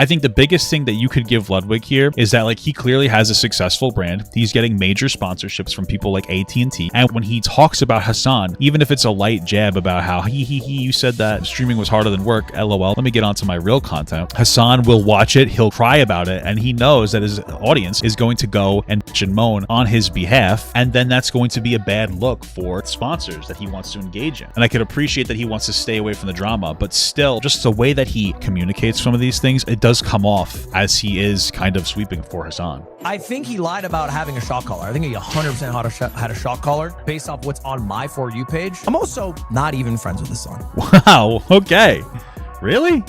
I think the biggest thing that you could give Ludwig here is that like he clearly has a successful brand. He's getting major sponsorships from people like AT&T. And when he talks about Hasan, even if it's a light jab about how you said that streaming was harder than work, LOL, let me get onto my real content. Hasan will watch it, he'll cry about it, and he knows that his audience is going to go and bitch and moan on his behalf. And then that's going to be a bad look for sponsors that he wants to engage in. And I could appreciate that he wants to stay away from the drama, but still, just the way that he communicates some of these things, it does come off as he is kind of sweeping for Hasan. I think he lied about having a shock collar. I think he 100% had a shock collar based off what's on my For You page. I'm also not even friends with his son. Wow. Okay. Really?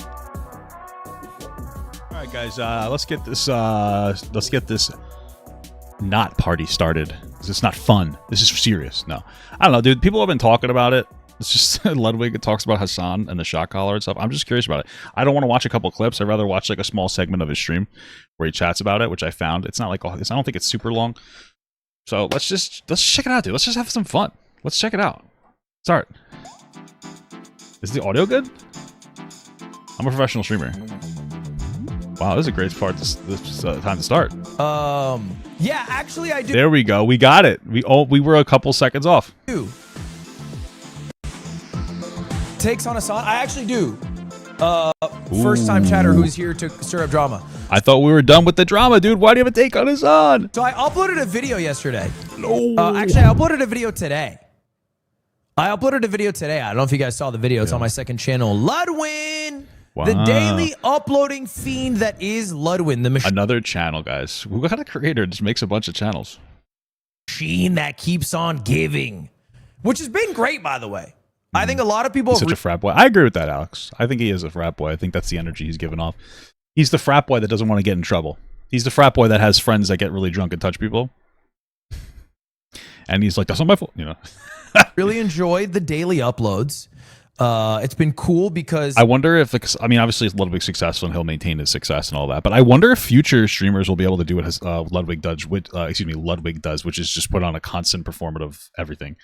All right, guys. Let's get this not party started. It's not fun. This is serious. No, I don't know, dude. People have been talking about it. It's just Ludwig talks about Hasan and the shock collar and stuff. I'm just curious about it. I don't want to watch a couple clips. I'd rather watch like a small segment of his stream where he chats about it, which I found. It's not like I don't think it's super long. So let's check it out, dude. Let's just have some fun. Let's check it out. Start. Is the audio good? I'm a professional streamer. Wow, this is a great part. This time to start. Yeah, actually, I do. There we go. We got it. We were a couple seconds off. Takes on Hasan. I actually do. First time chatter who's here to stir up drama. I thought we were done with the drama, dude. Why do you have a take on Hasan? So I uploaded a video yesterday. No. Actually, I uploaded a video today. I don't know if you guys saw the video. It's on my second channel. Ludwig. Wow. The daily uploading fiend that is Ludwig. The machine. Another channel, guys. We got a creator just makes a bunch of channels. Machine that keeps on giving. Which has been great, by the way. I think a lot of people... He's such a frat boy. I agree with that, Alex. I think he is a frat boy. I think that's the energy he's giving off. He's the frat boy that doesn't want to get in trouble. He's the frat boy that has friends that get really drunk and touch people. And he's like, that's not my fault, you know. Really enjoyed the daily uploads. It's been cool because... I wonder if... I mean, obviously, it's Ludwig successful and he'll maintain his success and all that. But I wonder if future streamers will be able to do what Ludwig does, which is just put on a constant performative everything.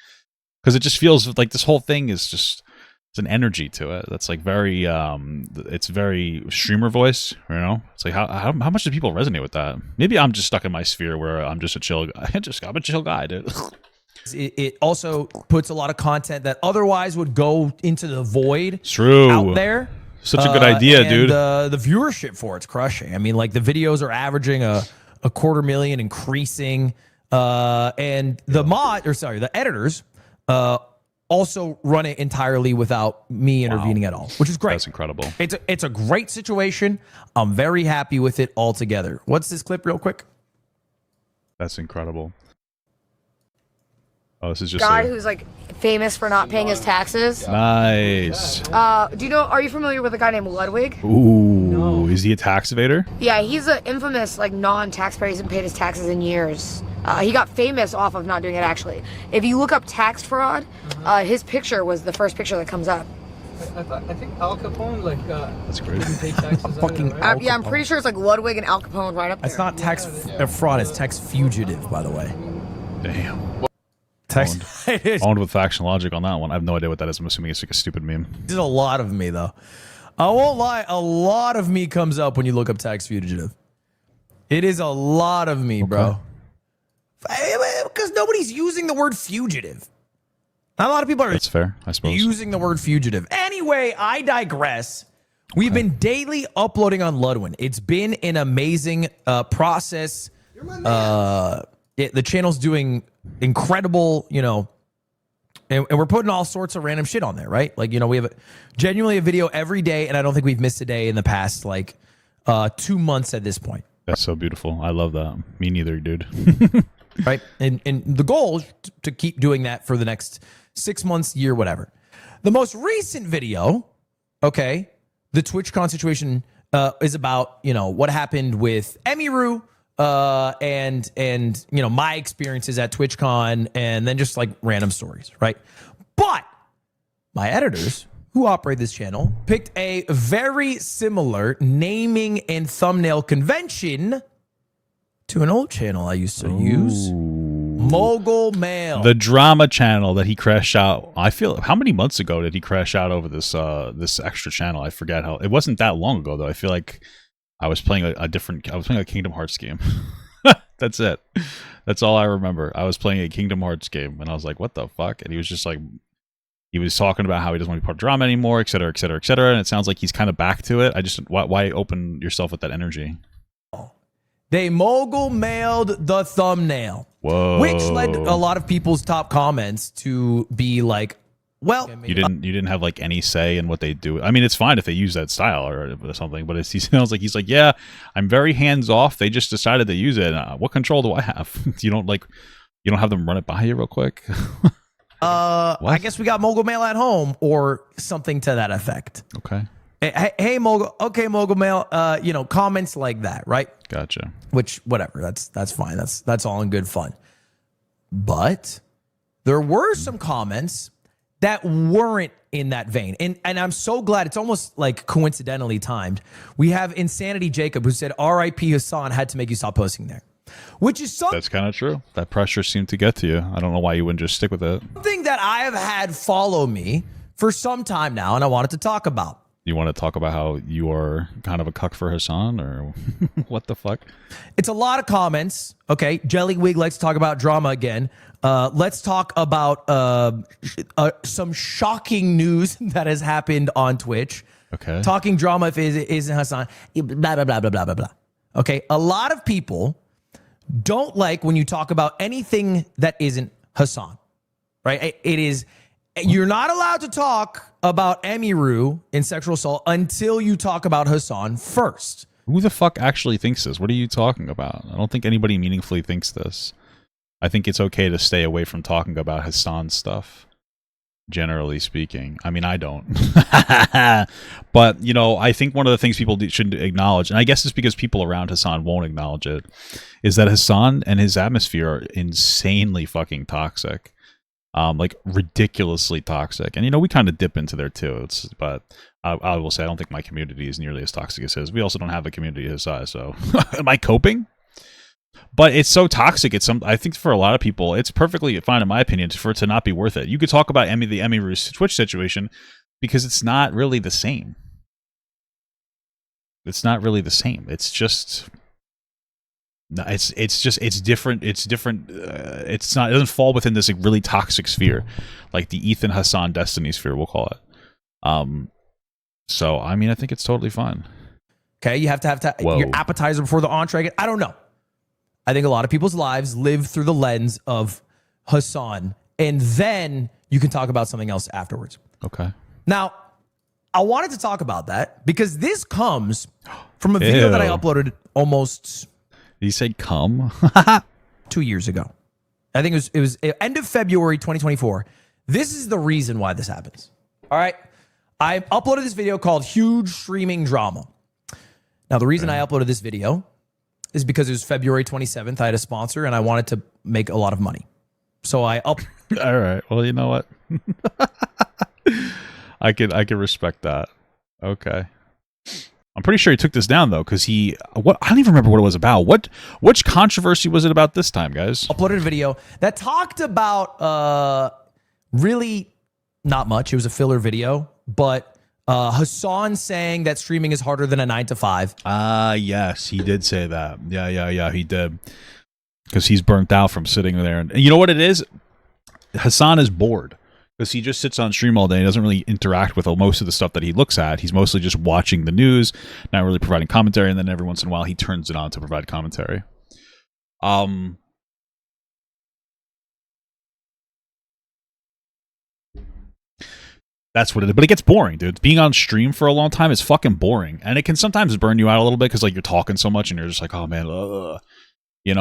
Because it just feels like this whole thing is just, it's an energy to it that's like very it's very streamer voice, you know. It's like how much do people resonate with that? Maybe I'm just stuck in my sphere where I'm just a chill guy. I'm a chill guy, dude. It also puts a lot of content that otherwise would go into the void. It's true. Out there. Such a good idea, dude. The viewership for it's crushing. I mean, like the videos are averaging a 250,000, increasing, and the editors. Also run it entirely without me intervening at all, which is great. That's incredible. It's a great situation. I'm very happy with it altogether. What's this clip real quick? That's incredible. Oh, this is just guy who's like famous for not paying his taxes. Nice. Are you familiar with a guy named Ludwig? Ooh, no. Is he a tax evader? Yeah, he's an infamous like non-taxpayer. He hasn't paid his taxes in years. He got famous off of not doing it, actually. If you look up tax fraud, his picture was the first picture that comes up. I think Al Capone, like, that's great. Didn't pay taxes Fucking right? Yeah, I'm pretty sure it's like Ludwig and Al Capone right up there. It's not tax fraud, it's tax fugitive, by the way. Damn. Owned with faction logic on that one. I have no idea what that is. I'm assuming it's like a stupid meme. There's a lot of me, though. I won't lie, a lot of me comes up when you look up tax fugitive. It is a lot of me, bro. Because nobody's using the word fugitive. Not a lot of people are That's fair, I suppose. using the word fugitive. Anyway, I digress. We've been daily uploading on Ludwig. It's been an amazing process. The channel's doing incredible, you know, and we're putting all sorts of random shit on there, right? Like, you know, we have genuinely a video every day, and I don't think we've missed a day in the past, like, 2 months at this point. That's so beautiful. I love that. Me neither, dude. Right? And the goal is to keep doing that for the next 6 months, year, whatever. The most recent video, okay, the TwitchCon situation is about, you know, what happened with Emiru, and you know, my experiences at TwitchCon, and then just like random stories, right? But my editors who operate this channel picked a very similar naming and thumbnail convention to an old channel I used to use, Mogul Mail. The drama channel that he crashed out. I feel, how many months ago did he crash out over this this extra channel? I forget how. It wasn't that long ago though. I feel like I was playing I was playing a Kingdom Hearts game. That's it. That's all I remember. I was playing a Kingdom Hearts game, and I was like, "What the fuck?" And he was just like, he was talking about how he doesn't want to be part of drama anymore, et cetera, et cetera, et cetera. And it sounds like he's kind of back to it. Why open yourself with that energy? They mogul mailed the thumbnail. Whoa. Which led a lot of people's top comments to be like, well, you didn't have like any say in what they do. I mean, it's fine if they use that style or something, but he sounds like he's like, yeah, I'm very hands off. They just decided to use it. What control do I have? You don't have them run it by you real quick. I guess we got mogul mail at home or something to that effect. Okay. Hey mogul. Okay, mogul mail. Comments like that, right? Gotcha. Which, whatever. That's fine. That's all in good fun. But there were some comments that weren't in that vein. And I'm so glad, it's almost like coincidentally timed. We have Insanity Jacob who said, R.I.P. Hasan, had to make you stop posting there. Which is that's kind of true. That pressure seemed to get to you. I don't know why you wouldn't just stick with it. Something that I have had follow me for some time now, and I wanted to talk about. You want to talk about how you are kind of a cuck for Hasan, or what the fuck? It's a lot of comments. Okay, Jellywig likes to talk about drama again. Let's talk about some shocking news that has happened on Twitch. Okay. Talking drama if it isn't Hasan. Blah, blah, blah, blah, blah, blah, blah. Okay, a lot of people don't like when you talk about anything that isn't Hasan, right? It is, you're not allowed to talk about Emiru in sexual assault until you talk about Hasan first. Who the fuck actually thinks this? What are you talking about? I don't think anybody meaningfully thinks this. I think it's okay to stay away from talking about Hasan's stuff, generally speaking. I mean, I don't. But, I think one of the things people should acknowledge, and I guess it's because people around Hasan won't acknowledge it, is that Hasan and his atmosphere are insanely fucking toxic. Like ridiculously toxic. And, we kind of dip into there too. But I will say I don't think my community is nearly as toxic as his. We also don't have a community his size, so am I coping? But it's so toxic. I think for a lot of people, it's perfectly fine, in my opinion, for it to not be worth it. You could talk about the Emiru's Twitch situation because it's not really the same. It's not really the same. It's just, it's different. It's different. It doesn't fall within this like, really toxic sphere, like the Ethan Hasan Destiny sphere, we'll call it. So I mean, I think it's totally fine. Okay, you have to have your appetizer before the entree. I don't know. I think a lot of people's lives live through the lens of Hasan, and then you can talk about something else afterwards. Okay. Now, I wanted to talk about that because this comes from a video that I uploaded almost... Did you say come? 2 years ago. I think it was end of February 2024. This is the reason why this happens. All right. I uploaded this video called Huge Streaming Drama. Now, the reason I uploaded this video is because it was February 27th. I had a sponsor and I wanted to make a lot of money. So I All right. Well, you know what? I could respect that. Okay. I'm pretty sure he took this down though, because I don't even remember what it was about. Which controversy was it about this time, guys? Uploaded a video that talked about really not much. It was a filler video, but Hasan saying that streaming is harder than a 9 to 5. Yes, he did say that. Yeah, he did. Because he's burnt out from sitting there. And you know what it is? Hasan is bored. Because he just sits on stream all day and doesn't really interact with most of the stuff that he looks at. He's mostly just watching the news, not really providing commentary, and then every once in a while he turns it on to provide commentary. That's what it is. But it gets boring, dude. Being on stream for a long time is fucking boring. And it can sometimes burn you out a little bit because like you're talking so much and you're just like, oh man,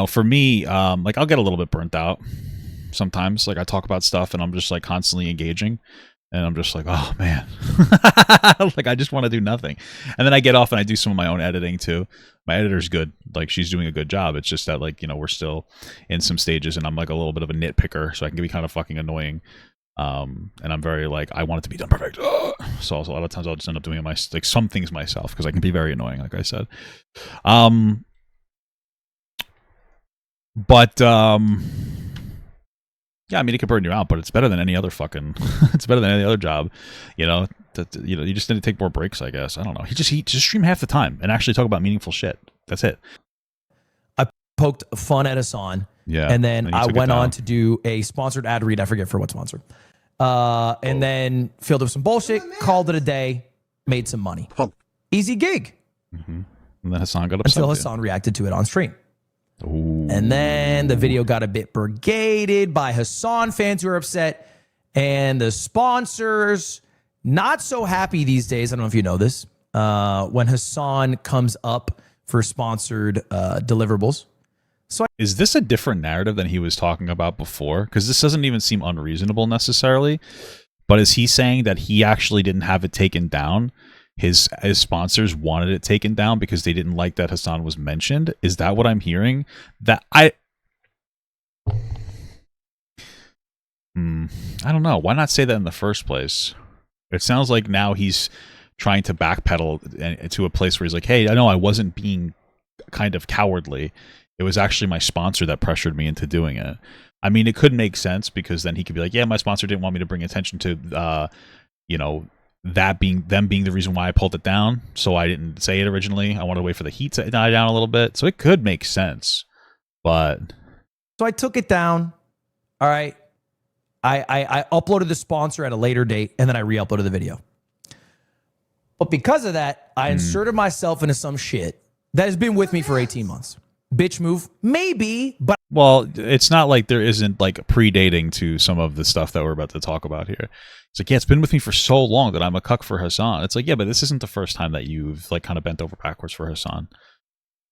for me, like I'll get a little bit burnt out sometimes. Like I talk about stuff and I'm just like constantly engaging and I'm just like, oh man, like I just want to do nothing. And then I get off and I do some of my own editing too. My editor's good. Like she's doing a good job. It's just that like, we're still in some stages and I'm like a little bit of a nitpicker, so I can be kind of fucking annoying. And I'm very like, I want it to be done perfect. So a lot of times I'll just end up doing some things myself because I can be very annoying, like I said. Yeah, I mean, it could burn you out, but it's better than any other fucking, it's better than any other job, you just need to take more breaks, I guess. I don't know. He just stream half the time and actually talk about meaningful shit. That's it. I poked fun at Hasan. Yeah. And then I went down. on to do a sponsored ad read. I forget for what sponsor. And then filled up some bullshit, called it a day, made some money. Easy gig. Mm-hmm. And then Hasan got upset. Until Hasan reacted to it on stream. Ooh. And then the video got a bit brigaded by Hasan fans who are upset. And the sponsors, not so happy these days. I don't know if you know this. When Hasan comes up for sponsored deliverables. Is this a different narrative than he was talking about before? Because this doesn't even seem unreasonable necessarily. But is he saying that he actually didn't have it taken down? His sponsors wanted it taken down because they didn't like that Hasan was mentioned? Is that what I'm hearing? I don't know. Why not say that in the first place? It sounds like now he's trying to backpedal to a place where he's like, hey, I know I wasn't being kind of cowardly. It was actually my sponsor that pressured me into doing it. I mean, it could make sense because then he could be like, yeah, my sponsor didn't want me to bring attention to, them being the reason why I pulled it down. So I didn't say it originally. I wanted to wait for the heat to die down a little bit. So it could make sense, but. So I took it down. All right. I uploaded the sponsor at a later date and then I re-uploaded the video. But because of that, I inserted myself into some shit that has been with me for 18 months. Bitch move, maybe, but well, it's not like there isn't like predating to some of the stuff that we're about to talk about here. It's like, yeah, it's been with me for so long that I'm a cuck for Hasan. It's like, yeah, but this isn't the first time that you've like kind of bent over backwards for Hasan.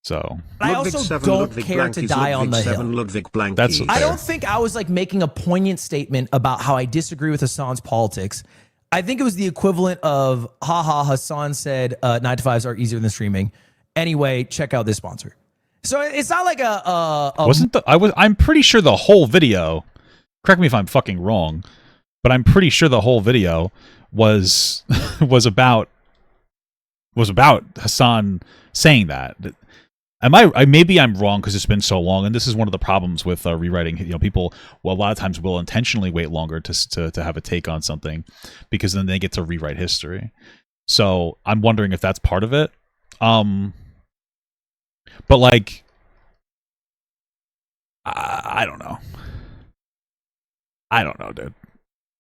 So I also don't care to die on the hill. That's I don't think I was like making a poignant statement about how I disagree with Hasan's politics. I think it was the equivalent of, haha, Hasan said 9 to 5s are easier than streaming. Anyway, check out this sponsor. So it's not like I'm pretty sure the whole video, correct me if I'm fucking wrong, but I'm pretty sure the whole video was about Hasan saying that. Maybe I'm wrong because it's been so long, and this is one of the problems with rewriting. People a lot of times will intentionally wait longer to have a take on something because then they get to rewrite history. So I'm wondering if that's part of it. But like, I don't know. I don't know, dude.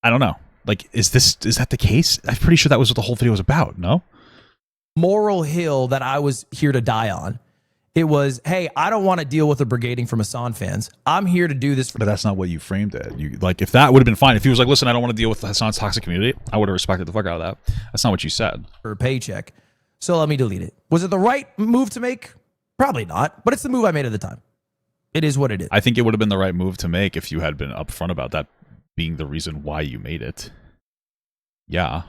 I don't know. Like, is that the case? I'm pretty sure that was what the whole video was about. No? Moral hill that I was here to die on. It was, hey, I don't want to deal with the brigading from Hasan fans. I'm here to do this. But that's not what you framed it. Like, if that would have been fine. If he was like, listen, I don't want to deal with Hasan's toxic community, I would have respected the fuck out of that. That's not what you said. For a paycheck. So let me delete it. Was it the right move to make? Probably not, but it's the move I made at the time. It is what it is. I think it would have been the right move to make if you had been upfront about that being the reason why you made it. Yeah.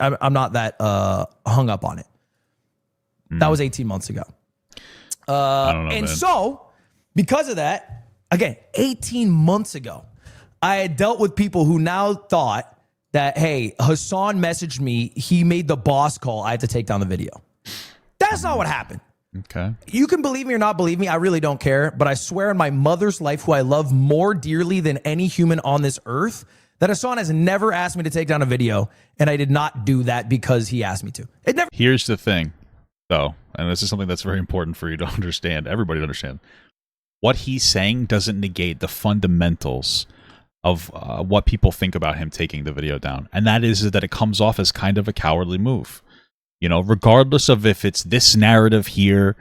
I'm not that hung up on it. That was 18 months ago. I don't know, and man. so, because of that, again, 18 months ago, I had dealt with people who now thought that, hey, Hasan messaged me. He made the boss call. I had to take down the video. That's not what happened. Okay. You can believe me or not believe me. I really don't care. But I swear on my mother's life, who I love more dearly than any human on this earth, that Hasan has never asked me to take down a video. And I did not do that because he asked me to. It never. Here's the thing, though, and this is something that's very important for you to understand, everybody to understand. What he's saying doesn't negate the fundamentals of what people think about him taking the video down. And that is that it comes off as kind of a cowardly move. Regardless of if it's this narrative here,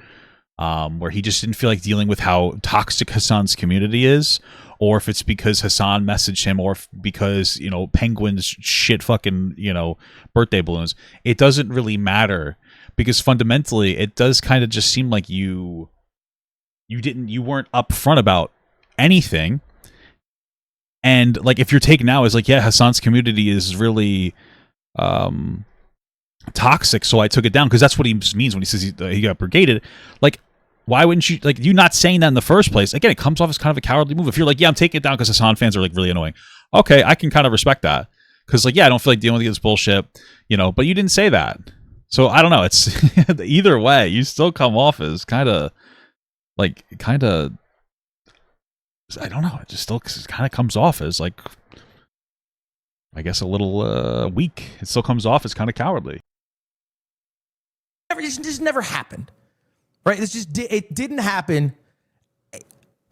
where he just didn't feel like dealing with how toxic Hasan's community is, or if it's because Hasan messaged him, or if because, penguins shit fucking, birthday balloons. It doesn't really matter because fundamentally it does kind of just seem like you weren't upfront about anything. And like, if your take now is like, yeah, Hasan's community is really, toxic, so I took it down, because that's what he means when he says he got brigaded. Like, why wouldn't you, like, you not saying that in the first place? Again, it comes off as kind of a cowardly move. If you're like, yeah, I'm taking it down because Hasan fans are like really annoying. Okay, I can kind of respect that, because like, yeah, I don't feel like dealing with this bullshit, but you didn't say that. So I don't know. It's either way, you still come off as kind of I don't know. It just still kind of comes off as like I guess, a little weak. It still comes off as kind of cowardly. It just never happened, right? It didn't happen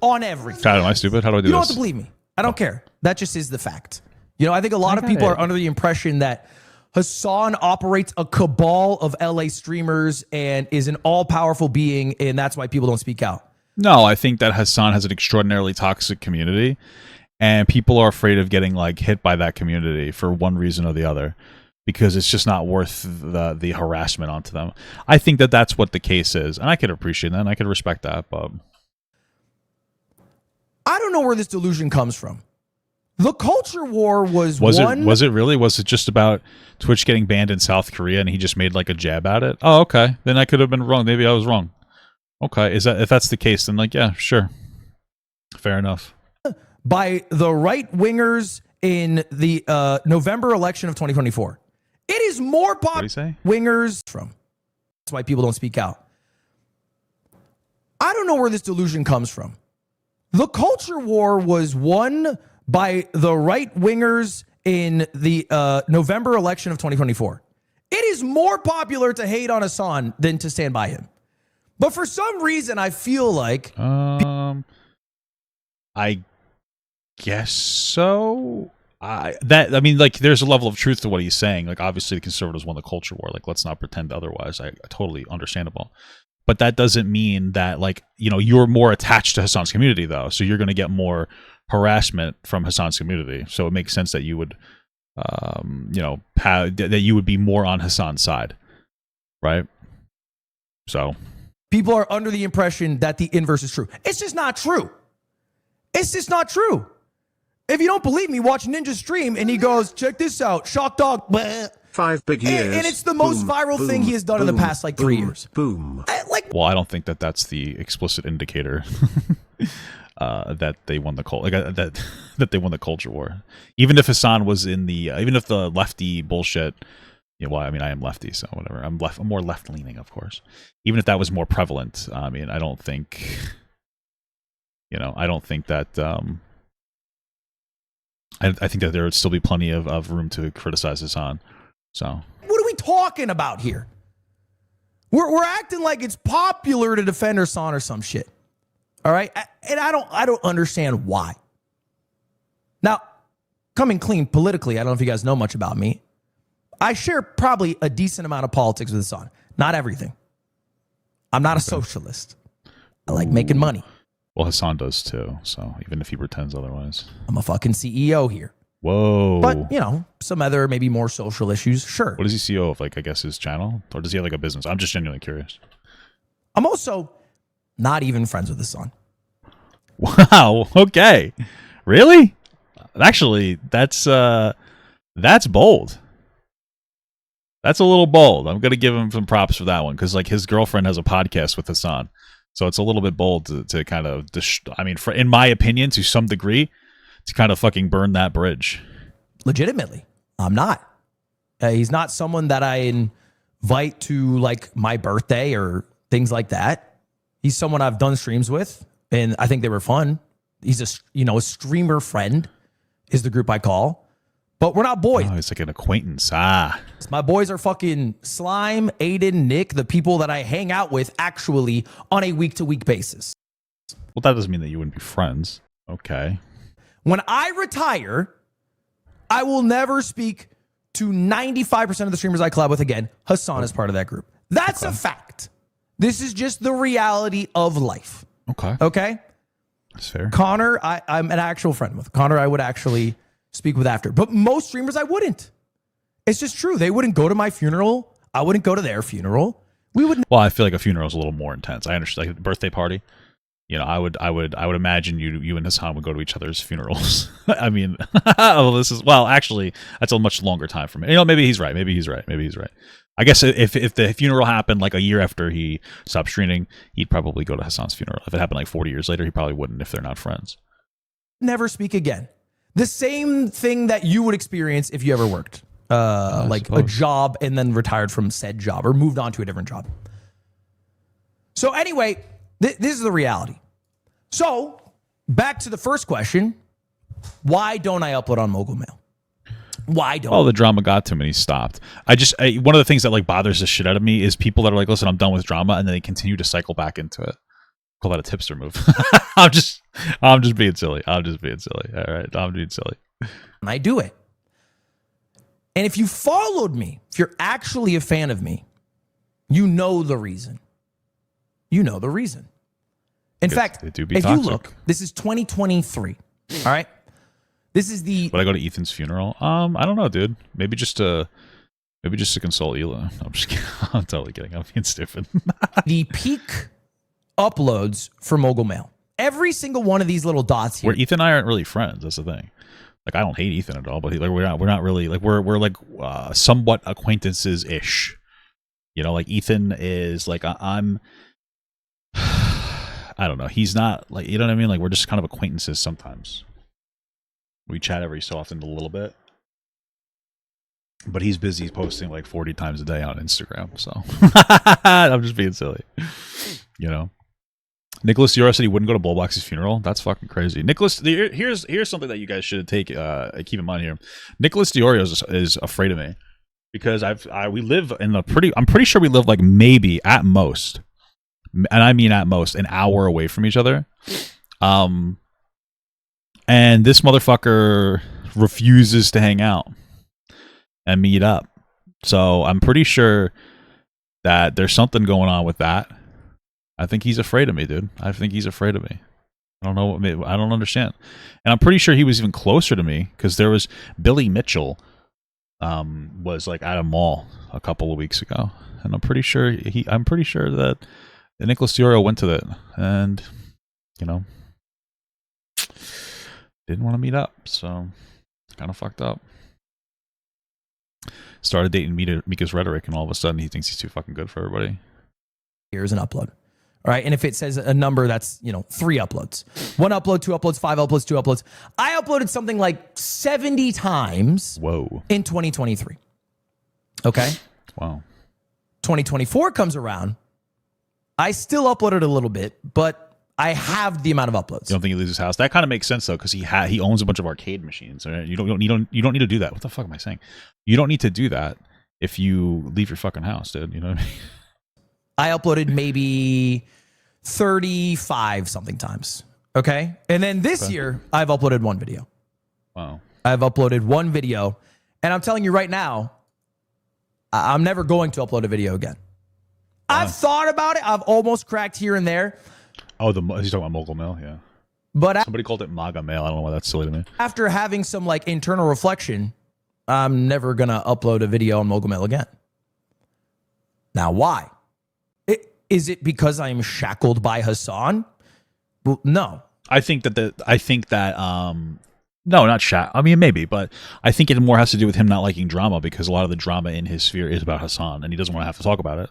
on everything. God, am I stupid? How do I do this? You don't have to believe me. I don't care. That just is the fact. You know, I think a lot of people are under the impression that Hasan operates a cabal of LA streamers and is an all-powerful being, and that's why people don't speak out. No, I think that Hasan has an extraordinarily toxic community, and people are afraid of getting like hit by that community for one reason or the other, because it's just not worth the harassment onto them. I think that that's what the case is, and I could appreciate that, and I could respect that, but I don't know where this delusion comes from. The culture war was it really? Was it just about Twitch getting banned in South Korea and he just made like a jab at it? Oh, okay. Then I could have been wrong. Maybe I was wrong. Okay. If that's the case, then like, yeah, sure. Fair enough. By the right wingers in the November election of 2024. It is more popular. What do you say? Wingers from. That's why people don't speak out. I don't know where this delusion comes from. The culture war was won by the right wingers in the November election of 2024. It is more popular to hate on Hasan than to stand by him. But for some reason, I feel like I guess so. Like, there's a level of truth to what he's saying. Like, obviously, the conservatives won the culture war. Like, let's not pretend otherwise. I totally understandable. But that doesn't mean that, like, you know, you're more attached to Hasan's community, though. So you're going to get more harassment from Hasan's community. So it makes sense that you would, that you would be more on Hasan's side, right? So people are under the impression that the inverse is true. It's just not true. It's just not true. If you don't believe me, watch Ninja stream and he goes, check this out, shock dog. Bleh. 5 big years. And it's the most viral thing he has done in the past, like 3 years. Boom. Well, I don't think that that's the explicit indicator that they won the that they won the culture war. Even if Hasan was in the, even if the lefty bullshit, you know, well, I mean, I am lefty, so whatever. I'm more left leaning, of course. Even if that was more prevalent, I mean, I don't think, I don't think that. I think that there would still be plenty of room to criticize Hasan. So what are we talking about here? We're acting like it's popular to defend Hasan or some shit. All right, and I don't understand why. Now, coming clean politically, I don't know if you guys know much about me. I share probably a decent amount of politics with Hasan. Not everything. I'm not a socialist. I like making money. Well, Hasan does too. So even if he pretends otherwise, I'm a fucking CEO here. Whoa. But, some other maybe more social issues, sure. What is he CEO of? Like, I guess his channel? Or does he have like a business? I'm just genuinely curious. I'm also not even friends with Hasan. Wow. Okay. Really? Actually, that's bold. That's a little bold. I'm going to give him some props for that one because, like, his girlfriend has a podcast with Hasan. So it's a little bit bold to kind of, in my opinion, to some degree, to kind of fucking burn that bridge. Legitimately, I'm not. He's not someone that I invite to like my birthday or things like that. He's someone I've done streams with, and I think they were fun. He's a streamer friend is the group I call, but we're not boys. Oh, it's like an acquaintance. My boys are fucking Slime, Aiden, Nick, the people that I hang out with actually on a week-to-week basis. Well, that doesn't mean that you wouldn't be friends. Okay. When I retire, I will never speak to 95% of the streamers I collab with again. Hasan is part of that group. That's a fact. This is just the reality of life. Okay? That's fair. Connor, I'm an actual friend with. Connor, I would actually speak with after. But most streamers, I wouldn't. It's just true. They wouldn't go to my funeral. I wouldn't go to their funeral. We wouldn't. Well, I feel like a funeral is a little more intense. I understand, like a birthday party. I would imagine you and Hasan would go to each other's funerals. I mean, actually, that's a much longer time for me. Maybe he's right. I guess if the funeral happened like a year after he stopped streaming, he'd probably go to Hasan's funeral. If it happened like 40 years later, he probably wouldn't if they're not friends. Never speak again. The same thing that you would experience if you ever worked like a job and then retired from said job or moved on to a different job. So anyway, this is the reality. So back to the first question. Why don't I upload on Mogul Mail? Why don't Well, the drama got to him and he stopped. One of the things that like bothers the shit out of me is people that are like, listen, I'm done with drama, and then they continue to cycle back into it. Call that a tipster move. I'm just being silly. I'm just being silly. All right, I'm being silly. I do it? And if you followed me, if you're actually a fan of me, you know the reason. You know the reason. In fact, it do be if toxic. you look, this is 2023. All right. This is the. Would I go to Ethan's funeral? I don't know, dude. Maybe just to console Ela. I'm just kidding. I'm totally kidding. I'm being stupid. The peak uploads for Mogul Mail. Every single one of these little dots here. Where Ethan and I aren't really friends. That's the thing. Like, I don't hate Ethan at all, but like we're not really like we're like somewhat acquaintances ish. You know, like Ethan is like I'm. I don't know. He's not like, you know what I mean. Like, we're just kind of acquaintances sometimes. We chat every so often a little bit, but he's busy posting like 40 times a day on Instagram. So I'm just being silly, you know. Nicholas Dior said he wouldn't go to Bullbox's funeral. That's fucking crazy. Nicholas, here's something that you guys should keep in mind here. Nicholas Dior is afraid of me because we live in I'm pretty sure we live like maybe at most, and I mean at most, an hour away from each other. And this motherfucker refuses to hang out and meet up. So I'm pretty sure that there's something going on with that. I think he's afraid of me, dude. I think he's afraid of me. I don't know. I don't understand. And I'm pretty sure he was even closer to me because there was Billy Mitchell was like at a mall a couple of weeks ago. And I'm pretty sure that Nicholas Dior went to that and, you know, didn't want to meet up, so kind of fucked up. Started dating Mika's Rhetoric, and all of a sudden he thinks he's too fucking good for everybody. Here's an upload. All right. And if it says a number, that's, 3 uploads. 1 upload, 2 uploads, 5 uploads, 2 uploads. I uploaded something like 70 times. Whoa. In 2023. Okay. Wow. 2024 comes around. I still uploaded a little bit, but I have the amount of uploads. You don't think he leaves his house? That kind of makes sense though, because he owns a bunch of arcade machines. Right? You don't need to do that. What the fuck am I saying? You don't need to do that if you leave your fucking house, dude. You know what I mean? I uploaded maybe 35 something times. Okay. And then this year, I've uploaded 1 video. Wow. I've uploaded 1 video. And I'm telling you right now, I'm never going to upload a video again. Wow. I've thought about it. I've almost cracked here and there. Oh, he's talking about Mogul Mail, yeah. But somebody called it MAGA Mail. I don't know why that's silly to me. After having some like internal reflection, I'm never gonna upload a video on Mogul Mail again. Now, why? Is it because I am shackled by Hasan? Well, no. I think that no, not I mean, maybe, but I think it more has to do with him not liking drama because a lot of the drama in his sphere is about Hasan, and he doesn't want to have to talk about it.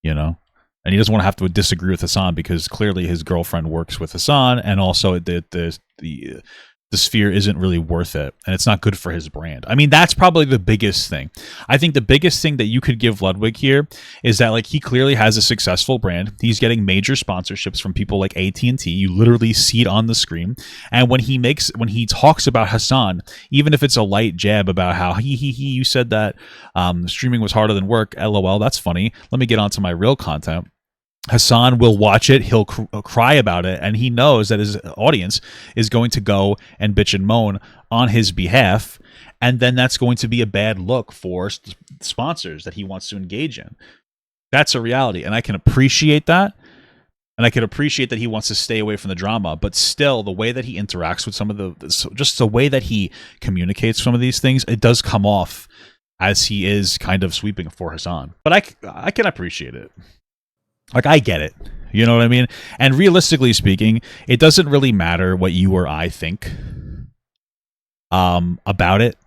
You know. And he doesn't want to have to disagree with Hasan because clearly his girlfriend works with Hasan, and also the sphere isn't really worth it, and it's not good for his brand. I mean, that's probably the biggest thing. I think the biggest thing that you could give Ludwig here is that like he clearly has a successful brand. He's getting major sponsorships from people like AT&T. You literally see it on the screen. And when he talks about Hasan, even if it's a light jab about how you said that streaming was harder than work, LOL, that's funny. Let me get on to my real content. Hasan will watch it, he'll cry about it, and he knows that his audience is going to go and bitch and moan on his behalf, and then that's going to be a bad look for sponsors that he wants to engage in. That's a reality, and I can appreciate that, and I can appreciate that he wants to stay away from the drama, but still, the way that he interacts with some of just the way that he communicates some of these things, it does come off as he is kind of sweeping for Hasan. But I can appreciate it. Like, I get it. You know what I mean? And realistically speaking, it doesn't really matter what you or I think about it,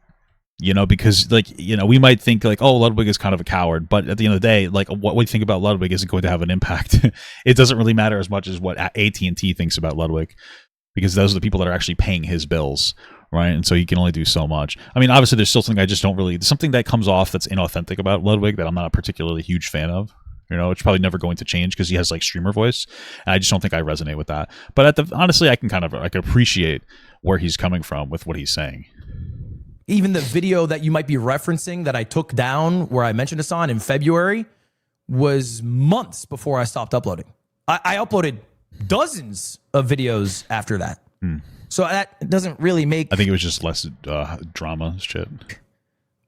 you know, because, like, you know, we might think, like, oh, Ludwig is kind of a coward. But at the end of the day, like, what we think about Ludwig isn't going to have an impact. It doesn't really matter as much as what AT&T thinks about Ludwig, because those are the people that are actually paying his bills, right? And so he can only do so much. I mean, obviously, there's still something that comes off that's inauthentic about Ludwig that I'm not a particularly huge fan of. You know, it's probably never going to change because he has like streamer voice, and I just don't think I resonate with that. But honestly, I can appreciate where he's coming from with what he's saying. Even the video that you might be referencing that I took down where I mentioned Hasan in February was months before I stopped uploading. I uploaded dozens of videos after that. So that doesn't really make I think it was just less drama shit.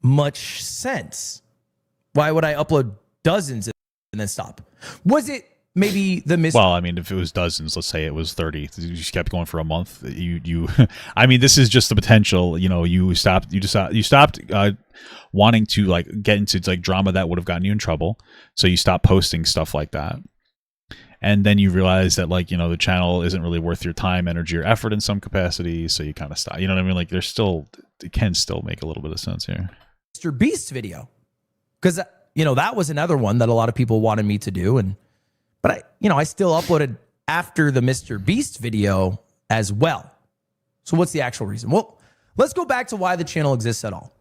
much sense. Why would I upload dozens and then stop? Was it maybe the Well, I mean, if it was dozens, let's say it was 30, you just kept going for a month. You, I mean, this is just the potential. You know, you stopped wanting to like get into like drama that would have gotten you in trouble, so you stopped posting stuff like that. And then you realize that, like, you know, the channel isn't really worth your time, energy, or effort in some capacity. So you kind of stop. You know what I mean? Like, there's still, it can still make a little bit of sense here. Mr. Beast video, because you know that was another one that a lot of people wanted me to do, but I still uploaded after the Mr. Beast video as well. So what's the actual reason? Well, let's go back to why the channel exists at all.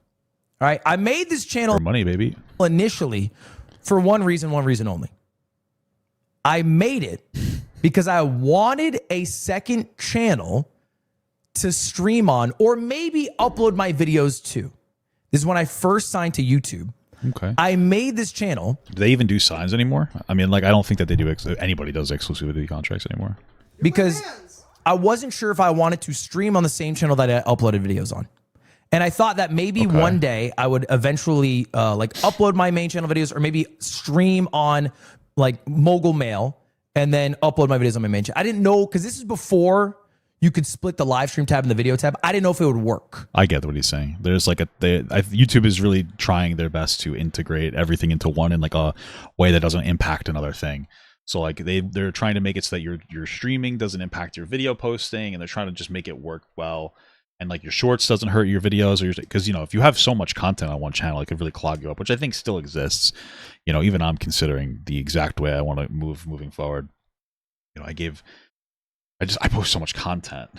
All right, I made this channel For money, baby. initially for one reason only. I made it because I wanted a second channel to stream on or maybe upload my videos to. This is when I first signed to YouTube. Okay. I made this channel. Do they even do signs anymore? I mean, like, I don't think that they do. Anybody does exclusivity contracts anymore. Because I wasn't sure if I wanted to stream on the same channel that I uploaded videos on. And I thought that maybe one day I would eventually like upload my main channel videos or maybe stream on like Mogul Mail and then upload my videos on my main channel. I didn't know, because this is before you could split the live stream tab and the video tab. I didn't know if it would work. I get what he's saying. There's like YouTube is really trying their best to integrate everything into one in like a way that doesn't impact another thing. So like they're trying to make it so that your streaming doesn't impact your video posting, and they're trying to just make it work well. And like your shorts doesn't hurt your videos, or because, you know, if you have so much content on one channel, it could really clog you up, which I think still exists. You know, even I'm considering the exact way I want to moving forward. You know, I post so much content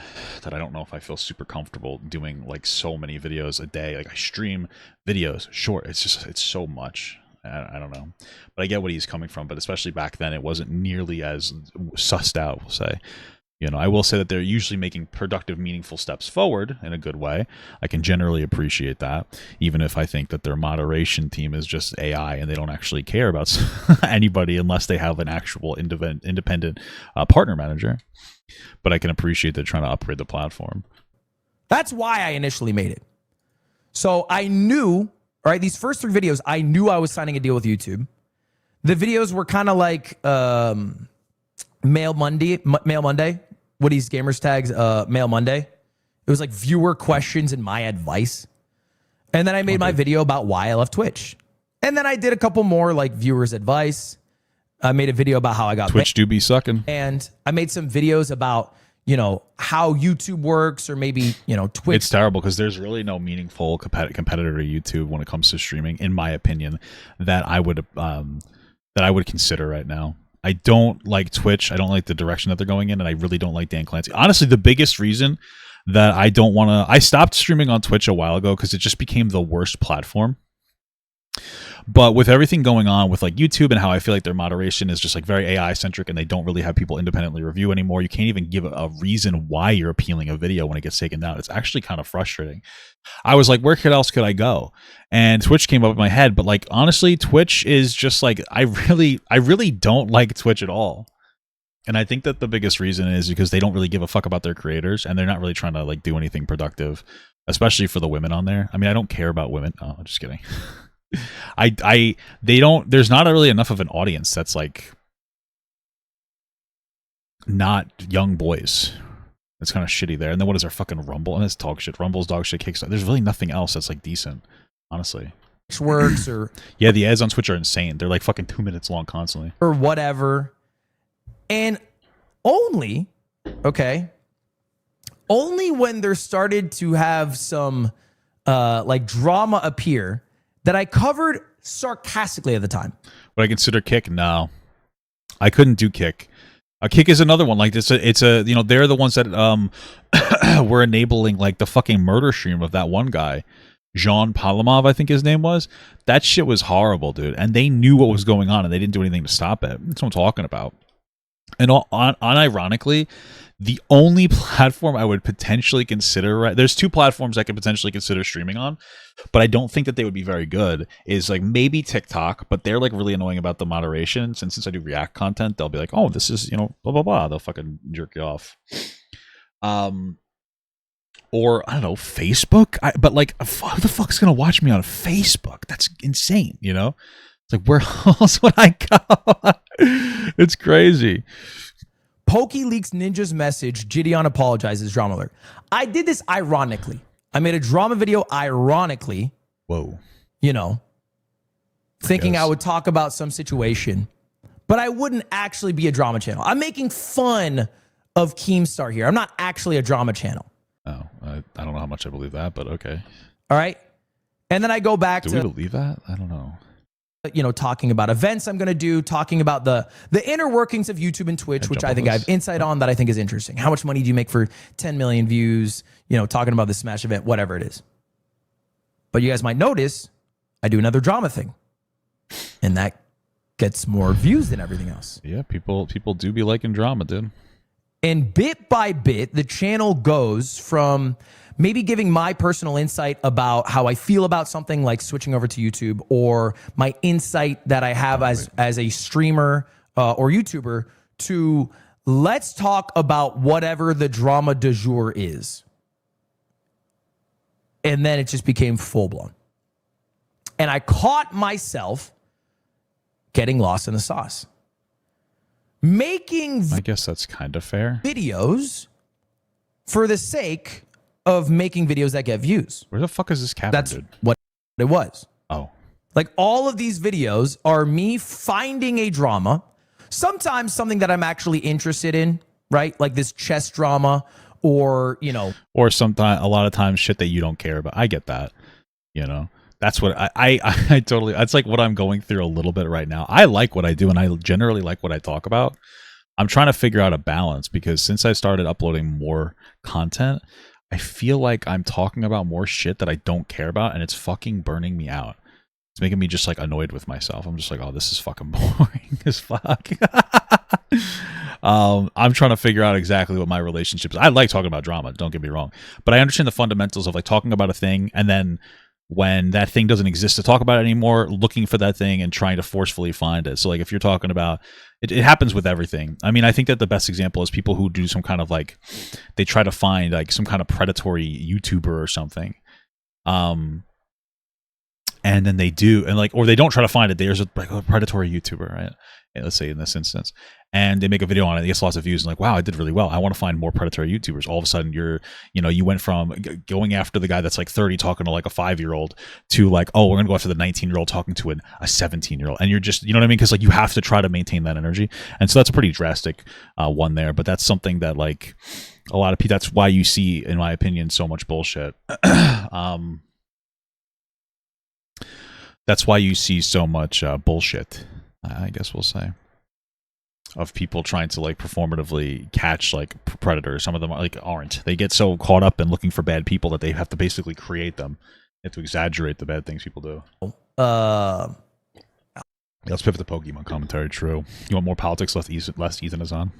that I don't know if I feel super comfortable doing like so many videos a day. Like I stream videos short. It's so much. I don't know, but I get what he's coming from. But especially back then, it wasn't nearly as sussed out, we'll say. You know, I will say that they're usually making productive, meaningful steps forward in a good way. I can generally appreciate that, even if I think that their moderation team is just AI and they don't actually care about anybody unless they have an actual independent partner manager. But I can appreciate they're trying to upgrade the platform. That's why I initially made it. So I knew, all right, these first 3 videos, I knew I was signing a deal with YouTube. The videos were kind of like Mail Monday. Woody's Gamers Tags, Mail Monday. It was like viewer questions and my advice. And then I made my video about why I left Twitch. And then I did a couple more like viewers advice. I made a video about how I got Twitch do be sucking. And I made some videos about, you know, how YouTube works, or maybe, you know, Twitch. It's terrible because there's really no meaningful competitor to YouTube when it comes to streaming, in my opinion, that I would consider right now. I don't like Twitch. I don't like the direction that they're going in, and I really don't like Dan Clancy. Honestly, the biggest reason that I stopped streaming on Twitch a while ago because it just became the worst platform. But with everything going on with like YouTube and how I feel like their moderation is just like very AI centric, and they don't really have people independently review anymore. You can't even give a reason why you're appealing a video when it gets taken down. It's actually kind of frustrating. I was like, where else could I go? And Twitch came up in my head, but like honestly, Twitch is just like I really don't like Twitch at all. And I think that the biggest reason is because they don't really give a fuck about their creators, and they're not really trying to like do anything productive, especially for the women on there. I mean, I don't care about women. Oh, I'm just kidding. There's not really enough of an audience that's like not young boys. It's kind of shitty there. And then what is our fucking Rumble? And it's dog shit. Rumble's dog shit. Kickstarter. There's really nothing else that's like decent, honestly. Works or yeah, the ads on Twitch are insane. They're like fucking 2 minutes long constantly. Or whatever. And only when there started to have some like drama appear that I covered sarcastically at the time. Would I consider Kick? No. I couldn't do Kick. Kick is another one. Like it's a you know, they're the ones that were enabling like the fucking murder stream of that one guy. Jean Palamov, I think his name was. That shit was horrible, dude. And they knew what was going on and they didn't do anything to stop it. That's what I'm talking about. And unironically, the only platform I would potentially consider, right, there's two platforms I could potentially consider streaming on, but I don't think that they would be very good, is like maybe TikTok, but they're like really annoying about the moderation. And since I do React content, they'll be like, oh, this is, blah, blah, blah. They'll fucking jerk you off. Or, I don't know, Facebook? But like, who the fuck's going to watch me on Facebook? That's insane, It's like, where else would I go? It's crazy. Pokey leaks Ninja's message. Gideon apologizes. Drama alert. I did this ironically. I made a drama video ironically. Whoa. Thinking I would talk about some situation, but I wouldn't actually be a drama channel. I'm making fun of Keemstar here. I'm not actually a drama channel. Oh, I don't know how much I believe that, but okay. All right. And then I go back Do we believe that? I don't know. Talking about events I'm going to do, talking about the inner workings of YouTube and Twitch, which I think I have insight on that I think is interesting. How much money do you make for 10 million views? Talking about the Smash event, whatever it is. But you guys might notice I do another drama thing, and that gets more views than everything else. Yeah, people do be liking drama, dude. And bit by bit, the channel goes from maybe giving my personal insight about how I feel about something, like switching over to YouTube, or my insight that I have as a streamer or YouTuber, to let's talk about whatever the drama du jour is. And then it just became full blown. And I caught myself getting lost in the sauce. I guess that's kind of fair. Videos for the sake of making videos that get views. Where the fuck is this cabin, That's dude? what it was. Oh. Like, all of these videos are me finding a drama, sometimes something that I'm actually interested in, right? Like this chess drama, or, Or sometimes, a lot of times, shit that you don't care about. I get that, That's what I totally, that's like what I'm going through a little bit right now. I like what I do, and I generally like what I talk about. I'm trying to figure out a balance, because since I started uploading more content, I feel like I'm talking about more shit that I don't care about, and it's fucking burning me out. It's making me just like annoyed with myself. I'm just like, oh, this is fucking boring as fuck. I'm trying to figure out exactly what my relationships. I like talking about drama, don't get me wrong, but I understand the fundamentals of like talking about a thing, and then when that thing doesn't exist to talk about it anymore, looking for that thing and trying to forcefully find it. So like, if you're talking about it happens with everything. I mean, I think that the best example is people who do some kind of like, they try to find like some kind of predatory YouTuber or something. And then they do, and like, or they don't try to find it. There's a predatory YouTuber, right? Let's say in this instance, and they make a video on it, it gets lots of views, and like, wow, I did really well. I want to find more predatory YouTubers. All of a sudden, you went from going after the guy that's like 30 talking to like a 5-year-old to like, oh, we're gonna go after the 19-year-old talking to a 17-year-old, and you're just, you know what I mean? Because like, you have to try to maintain that energy, and so that's a pretty drastic one there. But that's something that like a lot of people. That's why you see, in my opinion, so much bullshit. That's why you see so much bullshit, I guess we'll say, of people trying to like performatively catch like predators. Some of them like aren't. They get so caught up in looking for bad people that they have to basically create them. They have to exaggerate the bad things people do. Let's pivot to Pokemon commentary. True. You want more politics, less Ethan is on.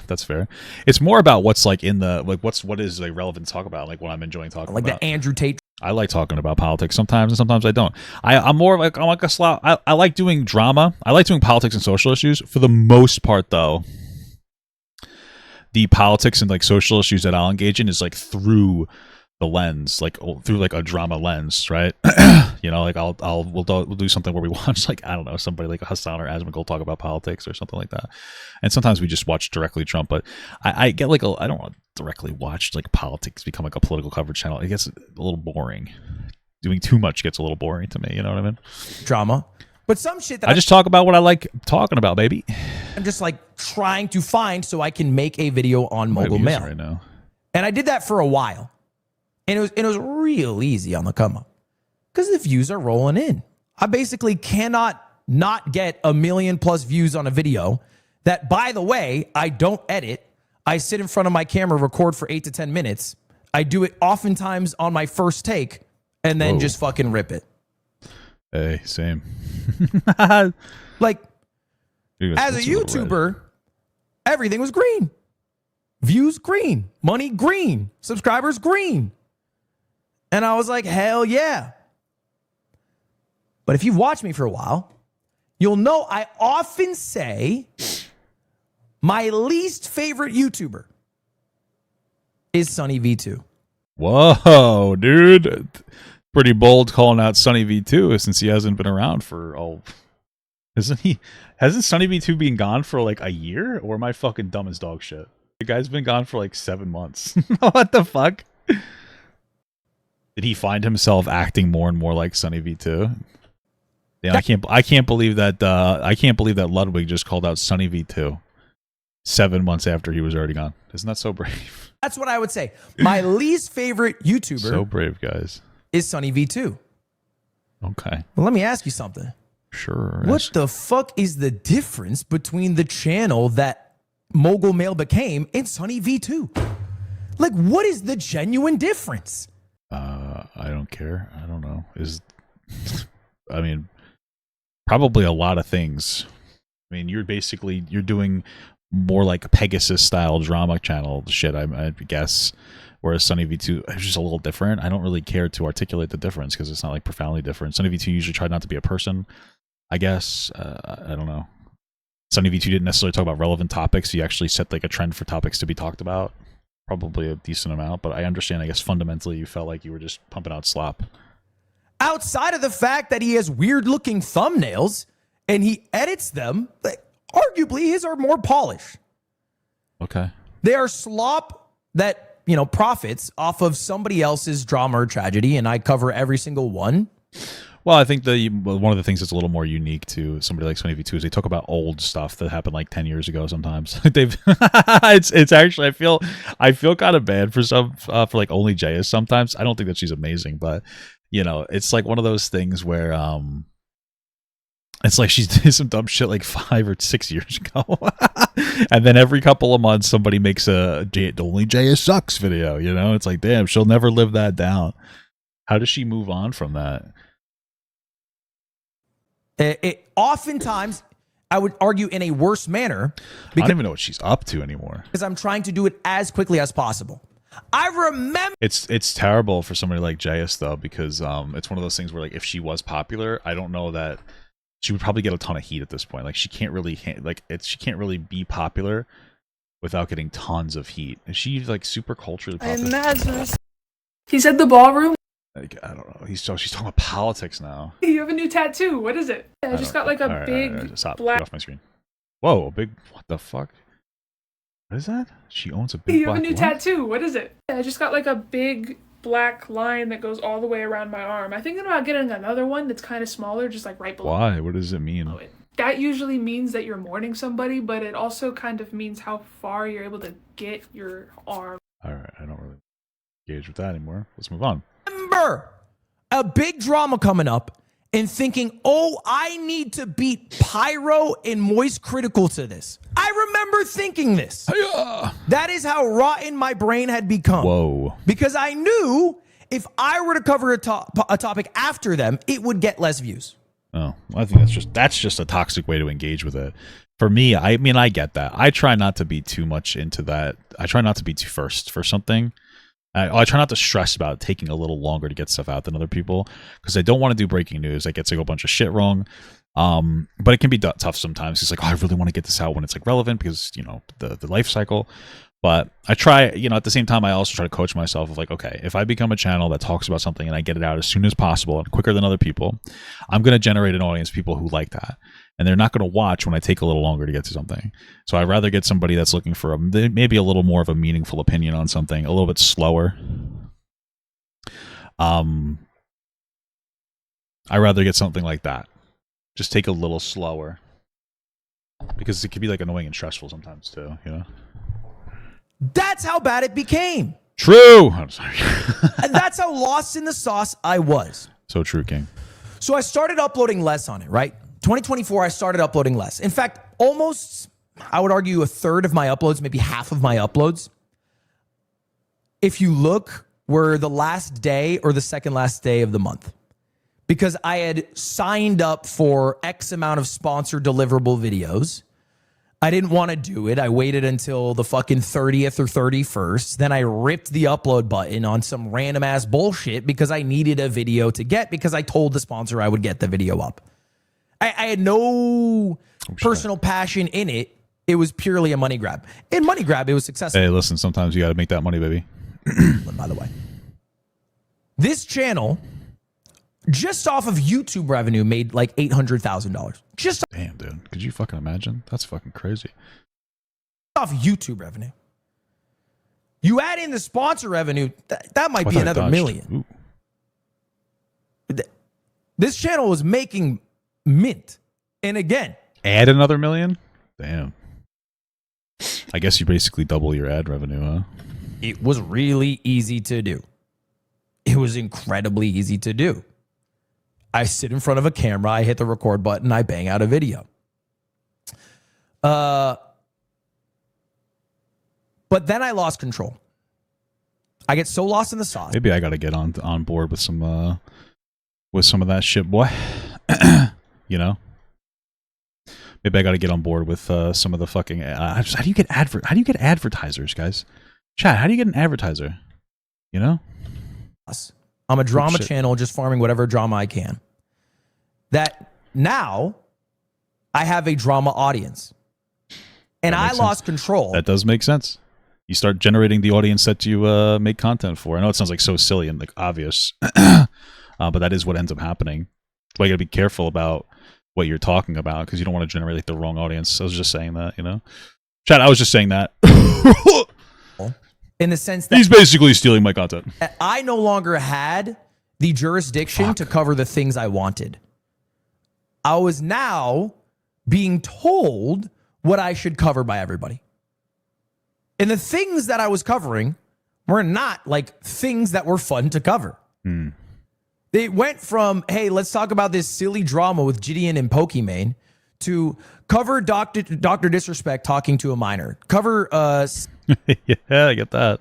That's fair. It's more about what's like in the like what is like relevant to talk about, like what I'm enjoying talking about. Like the Andrew Tate. I like talking about politics sometimes, and sometimes I don't. I'm more like, I'm like a slot. I like doing drama. I like doing politics and social issues. For the most part, though, the politics and like social issues that I'll engage in is like through the lens, like through like a drama lens, right? Like we'll do something where we watch like, I don't know, somebody like Hasan or Asmongold talk about politics or something like that, and sometimes we just watch directly Trump. But I get like I don't want to directly watch like politics become like a political coverage channel. It gets a little boring. Doing too much gets a little boring to me. You know what I mean? Drama. But some shit that I just talk about what I like talking about, baby. I'm just like trying to find so I can make a video on Mogul Mail right now. And I did that for a while. And it was real easy on the come up, because the views are rolling in. I basically cannot not get 1 million+ views on a video that, by the way, I don't edit. I sit in front of my camera, record for 8 to 10 minutes. I do it oftentimes on my first take, and then just fucking rip it. Hey, same. Like, as a YouTuber, everything was green. Views green, money green, subscribers green. And I was like, hell yeah. But if you've watched me for a while, you'll know I often say my least favorite YouTuber is Sunny V2. Whoa, dude. Pretty bold calling out Sunny V2 since he hasn't been around for hasn't Sunny V2 been gone for like a year? Or am I fucking dumb as dog shit? The guy's been gone for like 7 months. What the fuck? Did he find himself acting more and more like Sunny V2? Yeah, I can't believe that Ludwig just called out Sunny V2 7 months after he was already gone. Isn't that so brave? That's what I would say. My least favorite YouTuber So brave, guys. is Sunny V2. Okay. Well, let me ask you something. Sure. What the fuck is the difference between the channel that Mogul Mail became and Sunny V2? Like, what is the genuine difference? I don't care. I don't know. I mean, probably a lot of things. I mean, you're doing more like Pegasus style drama channel shit, I guess. Whereas Sunny V2 is just a little different. I don't really care to articulate the difference because it's not like profoundly different. Sunny V2 usually tried not to be a person, I guess. I don't know. Sunny V2 didn't necessarily talk about relevant topics. He actually set like a trend for topics to be talked about. Probably a decent amount, but I understand, I guess, fundamentally you felt like you were just pumping out slop. Outside of the fact that he has weird looking thumbnails and he edits them, like, arguably his are more polished. Okay. They are slop that, profits off of somebody else's drama or tragedy, and I cover every single one. Well, I think one of the things that's a little more unique to somebody like Sunny V2 is they talk about old stuff that happened like 10 years ago sometimes. It's actually, I feel kind of bad for for like Only JS sometimes. I don't think that she's amazing, but it's like one of those things where it's like she did some dumb shit like 5 or 6 years ago. And then every couple of months somebody makes a Only JS sucks video, It's like, damn, she'll never live that down. How does she move on from that? Oftentimes, I would argue in a worse manner. I don't even know what she's up to anymore. Because I'm trying to do it as quickly as possible. I remember. It's terrible for somebody like JS though, because it's one of those things where like if she was popular, I don't know that she would probably get a ton of heat at this point. Like she can't really be popular without getting tons of heat. Is she like super culturally popular? He said the ballroom. Like, I don't know. She's talking about politics now. You have a new tattoo. What is it? I just got like a big stop. black. Get off my screen. Whoa, a big. What the fuck? What is that? She owns a big. You have a new tattoo. What is it? I just got like a big black line that goes all the way around my arm. I'm thinking about getting another one that's kind of smaller, just like right below. Why? What does it mean? That usually means that you're mourning somebody, but it also kind of means how far you're able to get your arm. All right, I don't really engage with that anymore. Let's move on. Remember a big drama coming up and thinking, oh, I need to beat Pyro and Moist Critical to this. I remember thinking this. Hi-ya! That is how rotten my brain had become. Whoa. Because I knew if I were to cover a topic after them, it would get less views. Oh, I think that's just a toxic way to engage with it. For me, I mean, I get that. I try not to be too much into that. I try not to be too first for something. I try not to stress about taking a little longer to get stuff out than other people because I don't want to do breaking news. I get to go a bunch of shit wrong. But it can be tough sometimes. It's like, oh, I really want to get this out when it's like relevant because, the life cycle. But I try, at the same time, I also try to coach myself of like, okay, if I become a channel that talks about something and I get it out as soon as possible and quicker than other people, I'm going to generate an audience of people who like that. And they're not going to watch when I take a little longer to get to something. So I'd rather get somebody that's looking for maybe a little more of a meaningful opinion on something, a little bit slower. I'd rather get something like that. Just take a little slower. Because it can be like annoying and stressful sometimes too, That's how bad it became. True. I'm sorry. And that's how lost in the sauce I was. So true, King. So I started uploading less on it, right? 2024, I started uploading less. In fact, almost, I would argue, a third of my uploads, maybe half of my uploads, if you look, were the last day or the second last day of the month. Because I had signed up for X amount of sponsored deliverable videos. I didn't want to do it. I waited until the fucking 30th or 31st. Then I ripped the upload button on some random ass bullshit because I needed a video to get, because I told the sponsor I would get the video up. I had no personal passion in it. It was purely a money grab. In money grab, it was successful. Hey, listen, sometimes you got to make that money, baby. By the way, this channel, just off of YouTube revenue, made like $800,000. Just Damn, dude. Could you fucking imagine? That's fucking crazy. off YouTube revenue. You add in the sponsor revenue, that might be I another dodged. million. Ooh. This channel was making mint. And again, Add another million? Damn. I guess you basically double your ad revenue, huh? it was really easy to do. It was incredibly easy to do. I sit in front of a camera, I hit the record button, I bang out a video. But then I lost control. I get so lost in the sauce. Maybe I got to get on board with some of that shit, boy. You know? Maybe I got to get on board with some of the fucking. How do you get advertisers, guys? Chat. How do you get an advertiser? You know. I'm a drama shit. channel, just farming whatever drama I can. That now I have a drama audience, and I lost control. That does make sense. You start generating the audience that you make content for. I know it sounds like so silly and like obvious, but that is what ends up happening. So you got to be careful about what you're talking about, because you don't want to generate like the wrong audience. I was just saying that, you know. Chat. I was just saying that. In the sense that He's basically stealing my content. I no longer had the jurisdiction to cover the things I wanted. I was now being told what I should cover by everybody. And the things that I was covering were not like things that were fun to cover. They went from, hey, let's talk about this silly drama with Gideon and Pokimane, to cover Dr. Disrespect talking to a minor. Cover Yeah, I get that.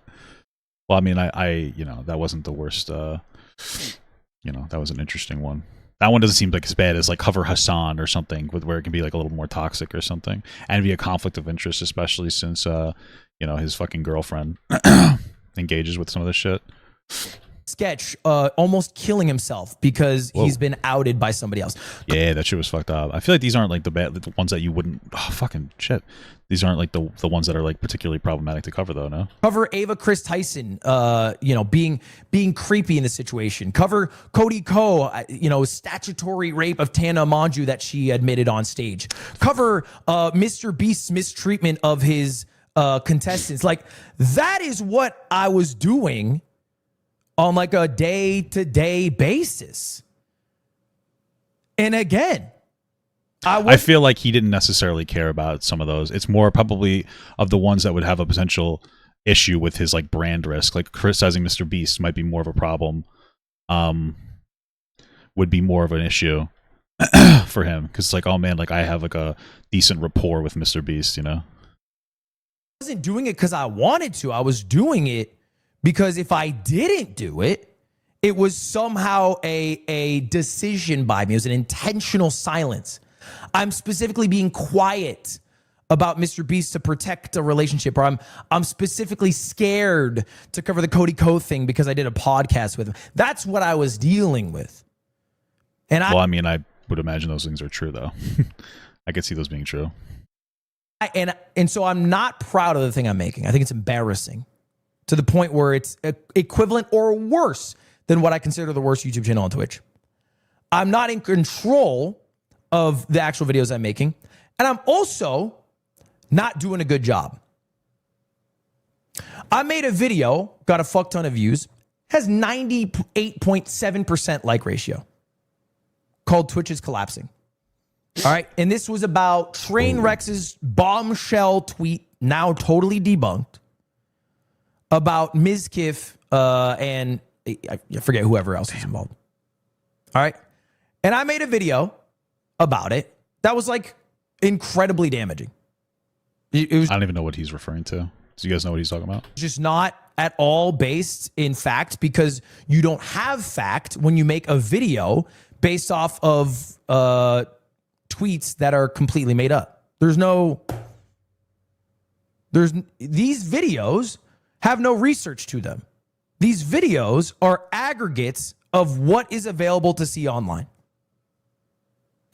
Well, I mean, I you know, that wasn't the worst. You know, that was an interesting one. That one doesn't seem like as bad as like cover Hasan or something, with where it can be like a little more toxic or something, and be a conflict of interest, especially since you know, his fucking girlfriend engages with some of this shit. sketch almost killing himself because he's been outed by somebody else. Yeah, that shit was fucked up. I feel like these aren't like the ones that you wouldn't. Oh, fucking shit. These aren't like the ones that are like particularly problematic to cover, though. No. Cover Ava Chris Tyson, you know, being creepy in the situation. Cover Cody Ko, you know, statutory rape of Tana Monju that she admitted on stage. Cover Mr. Beast's mistreatment of his contestants. Like, that is what I was doing on like a day-to-day basis. And again, I feel like he didn't necessarily care about some of those. It's more probably of the ones that would have a potential issue with his like brand risk. Like criticizing Mr. Beast might be more of a problem. Would be more of an issue for him, because it's like, oh man, like I have like a decent rapport with Mr. Beast, you know. I wasn't doing it because I wanted to. I was doing it because if I didn't do it, it was somehow a decision by me. It was an intentional silence. I'm specifically being quiet about Mr. Beast to protect a relationship, or I'm specifically scared to cover the Cody Ko thing because I did a podcast with him. That's what I was dealing with. And I mean, I would imagine those things are true, though. I could see those being true. And so I'm not proud of the thing I'm making. I think it's embarrassing to the point where it's equivalent or worse than what I consider the worst YouTube channel on Twitch. I'm not in control of the actual videos I'm making, and I'm also not doing a good job. I made a video, got a fuck ton of views, has 98.7% like ratio, called Twitch is Collapsing. All right. And this was about Trainwreck's bombshell tweet, now totally debunked, about Mizkif and I forget whoever else was involved. All right. And I made a video about it that was like incredibly damaging. It was I don't even know what he's referring to. Do you guys know what he's talking about? just not at all based in fact, because you don't have fact when you make a video based off of tweets that are completely made up. There's no These videos have no research to them. These videos are aggregates of what is available to see online.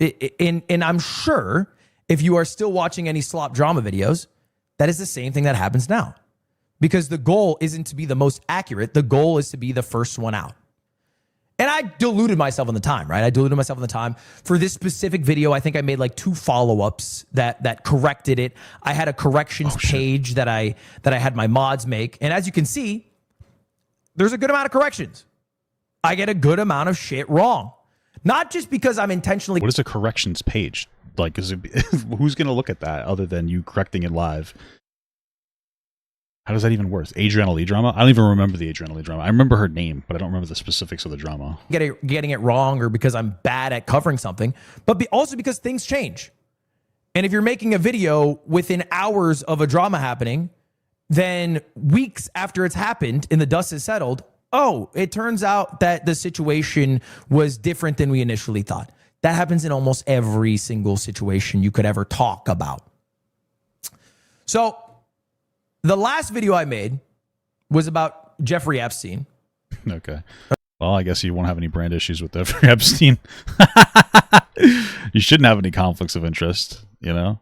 And I'm sure if you are still watching any slop drama videos, that is the same thing that happens now. Because the goal isn't to be the most accurate. The goal is to be the first one out. And I deluded myself on the time, right? I deluded myself on the time. For this specific video, I think I made like 2 follow-ups that corrected it. I had a corrections page that I had my mods make. And as you can see, there's a good amount of corrections. I get a good amount of shit wrong. Not just because I'm intentionally... What is a corrections page? Like, who's going to look at that other than you correcting it live? How does that even work? Adriana Lee drama? I don't even remember the Adriana Lee drama. I remember her name, but I don't remember the specifics of the drama. Getting it wrong or because I'm bad at covering something, but also because things change. And if you're making a video within hours of a drama happening, then weeks after it's happened and the dust has settled, oh, it turns out that the situation was different than we initially thought. That happens in almost every single situation you could ever talk about. So the last video I made was about Jeffrey Epstein. Okay. Well, I guess you won't have any brand issues with Jeffrey Epstein. You shouldn't have any conflicts of interest, you know?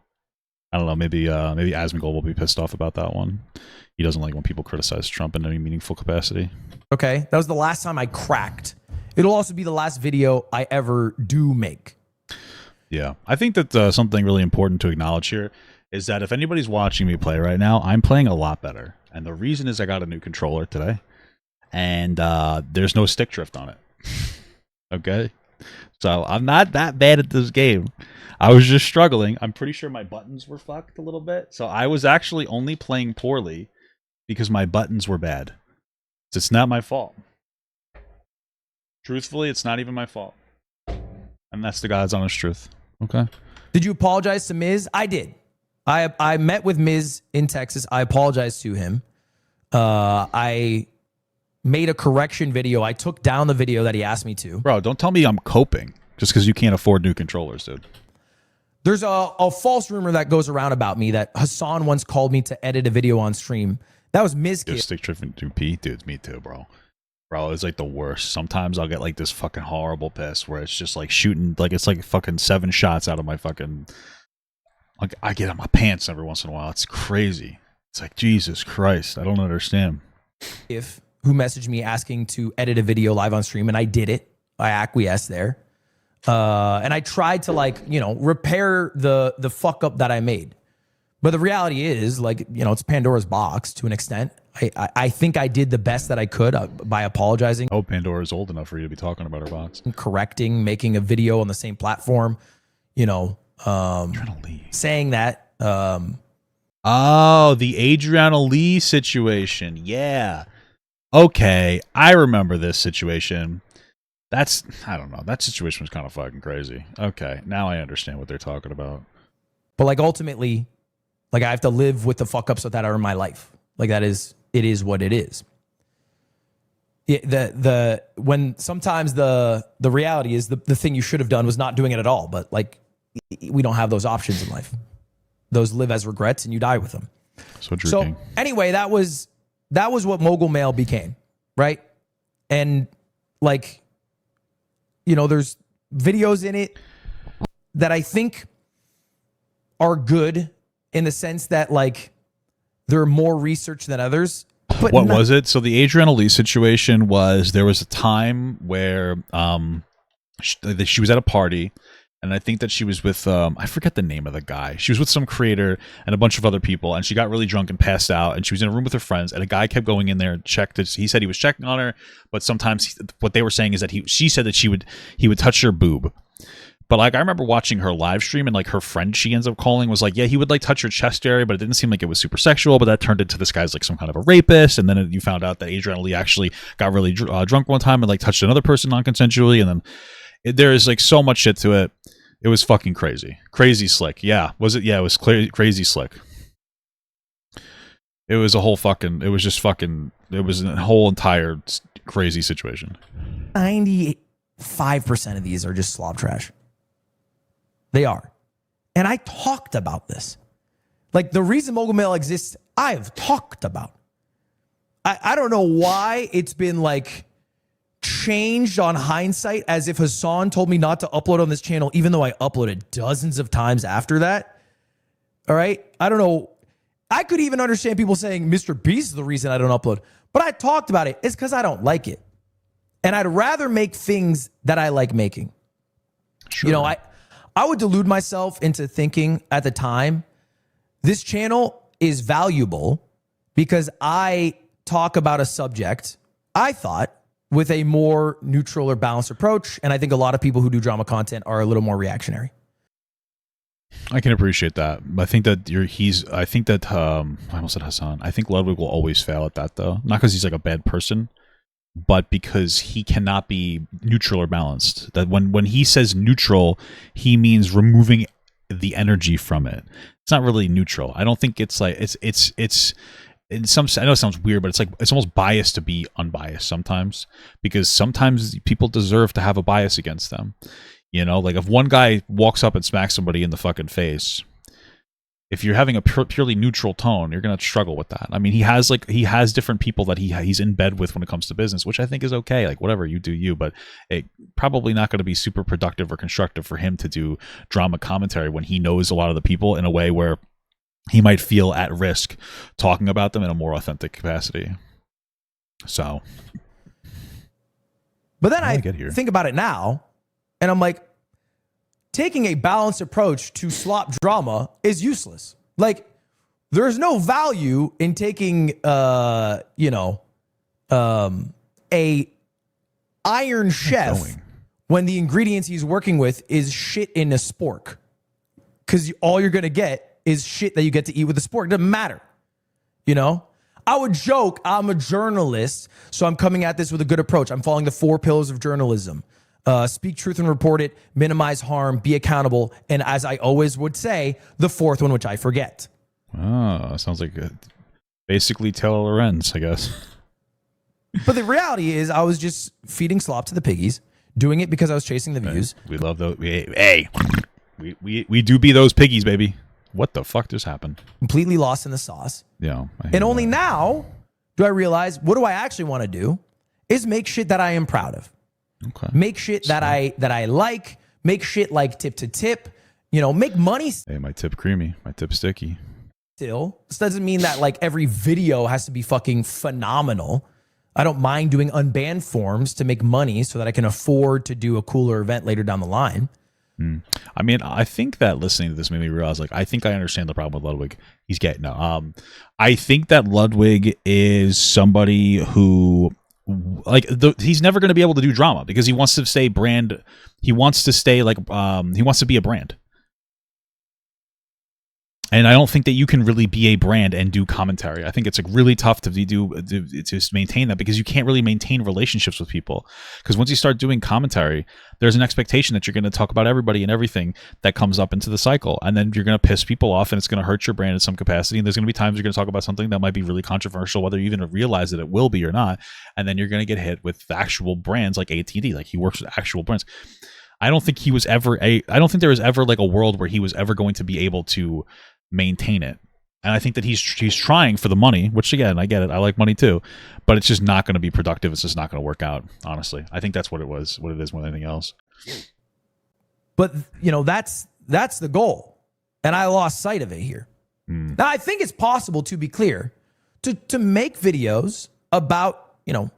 I don't know. Maybe Asmongold will be pissed off about that one. He doesn't like when people criticize Trump in any meaningful capacity. Okay. That was the last time I cracked. It'll also be the last video I ever do make. Yeah. I think that something really important to acknowledge here is that if anybody's watching me play right now, I'm playing a lot better. And the reason is I got a new controller today. And there's no stick drift on it. Okay? So I'm not that bad at this game. I was just struggling. I'm pretty sure my buttons were fucked a little bit. So I was actually only playing poorly because my buttons were bad. So it's not my fault. Truthfully, it's not even my fault. And that's the God's honest truth. Okay? Did you apologize to Miz? I did. I met with Miz in Texas. I apologized to him. I made a correction video. I took down the video that he asked me to. Bro, don't tell me I'm coping just because you can't afford new controllers, dude. There's a false rumor that goes around about me that Hasan once called me to edit a video on stream. That was Miz kid. Stick drifting to P? Dude, me too, bro. Bro, it's like the worst. Sometimes I'll get like this fucking horrible piss where it's just like shooting, like it's like fucking 7 shots out of my fucking... Like I get on my pants every once in a while. It's crazy. It's like, Jesus Christ. I don't understand. Who messaged me asking to edit a video live on stream, and I did it. I acquiesced there. And I tried to repair the fuck up that I made. But the reality is it's Pandora's box to an extent. I think I did the best that I could by apologizing. Oh, Pandora's old enough for you to be talking about her box. Correcting, making a video on the same platform, saying that. Oh, the Adriana Lee situation. Yeah. Okay. I remember this situation. I don't know. That situation was kind of fucking crazy. Okay. Now I understand what they're talking about. But ultimately, I have to live with the fuck ups that are in my life. It is what it is. When sometimes the reality is the thing you should have done was not doing it at all. But we don't have those options in life. Those live as regrets and you die with them. So anyway, that was what Mogul Mail became, right? And there's videos in it that I think are good in the sense that there are more research than others. But what was it? So the Adriana Lee situation was there was a time where she was at a party. And I think that she was with, I forget the name of the guy. She was with some creator and a bunch of other people. And she got really drunk and passed out. And she was in a room with her friends. And a guy kept going in there and checked. He said he was checking on her. But sometimes what they were saying is that she said that he would touch her boob. But I remember watching her live stream. And her friend she ends up calling was like, yeah, he would touch her chest area. But it didn't seem like it was super sexual. But that turned into this guy's some kind of a rapist. And then you found out that Adriana Lee actually got really drunk one time and touched another person non-consensually. And then there is so much shit to it. It was fucking crazy. Crazy slick. Yeah. Was it? Yeah, it was crazy slick. It was a whole fucking, it was just fucking, it was a whole entire crazy situation. 95% of these are just slob trash. They are. And I talked about this. Like the reason Mogul Mail exists, I've talked about. I don't know why it's been like changed on hindsight as if Hasan told me not to upload on this channel, even though I uploaded dozens of times after that. All right. I don't know. I could even understand people saying Mr. Beast is the reason I don't upload, but I talked about it. It's because I don't like it. And I'd rather make things that I like making. Sure. You know, I would delude myself into thinking at the time, this channel is valuable because I talk about a subject, I thought, with a more neutral or balanced approach. And I think a lot of people who do drama content are a little more reactionary. I can appreciate that. I think that I almost said Hasan. I think Ludwig will always fail at that though. Not because he's like a bad person, but because he cannot be neutral or balanced. That when he says neutral, he means removing the energy from it. It's not really neutral. I don't think it's like it's in some, I know it sounds weird, but it's like it's almost biased to be unbiased sometimes, because sometimes people deserve to have a bias against them. You know, like if one guy walks up and smacks somebody in the fucking face, if you're having a purely neutral tone, you're going to struggle with that. I mean, he has different people that he's in bed with when it comes to business, which I think is okay. Like whatever, you do you, but it probably not going to be super productive or constructive for him to do drama commentary when he knows a lot of the people in a way where he might feel at risk talking about them in a more authentic capacity. So, but then I think about it now, and I'm like, taking a balanced approach to slop drama is useless. Like, there's no value in taking, a Iron Chef when the ingredients he's working with is shit in a spork. Because all you're going to get is shit that you get to eat with a spork. It doesn't matter. You know? I would joke, I'm a journalist, so I'm coming at this with a good approach. I'm following the 4 pillars of journalism. Speak truth and report it, minimize harm, be accountable, and as I always would say, the 4th one, which I forget. Oh, sounds like basically Taylor Lorenz, I guess. But the reality is I was just feeding slop to the piggies, doing it because I was chasing the views. We love those. Hey, we do be those piggies, baby. What the fuck just happened? Completely lost in the sauce. Yeah. And only now do I realize what do I actually want to do is make shit that I am proud of. Okay. Make shit that I like. Make shit like tip to tip. You know, make money. Hey, my tip creamy. My tip sticky. Still, this doesn't mean that like every video has to be fucking phenomenal. I don't mind doing unbanned forms to make money so that I can afford to do a cooler event later down the line. I mean, I think that listening to this made me realize, like, I think I understand the problem with Ludwig. He's gay. No, I think that Ludwig is somebody who, like, he's never going to be able to do drama because he wants to stay brand. He wants to stay like, he wants to be a brand. And I don't think that you can really be a brand and do commentary. I think it's like really tough to maintain that because you can't really maintain relationships with people. Because once you start doing commentary, there's an expectation that you're going to talk about everybody and everything that comes up into the cycle. And then you're going to piss people off and it's going to hurt your brand in some capacity. And there's going to be times you're going to talk about something that might be really controversial, whether you even realize that it will be or not. And then you're going to get hit with actual brands like AT&T. Like he works with actual brands. I don't think I don't think there was ever like a world where he was ever going to be able to maintain it. And I think that he's trying for the money, which again, I get it. I like money too, but it's just not going to be productive. It's just not going to work out. Honestly, I think that's what it is more than anything else. But you know, that's the goal. And I lost sight of it here. Now I think it's possible, to be clear, to make videos about, you know,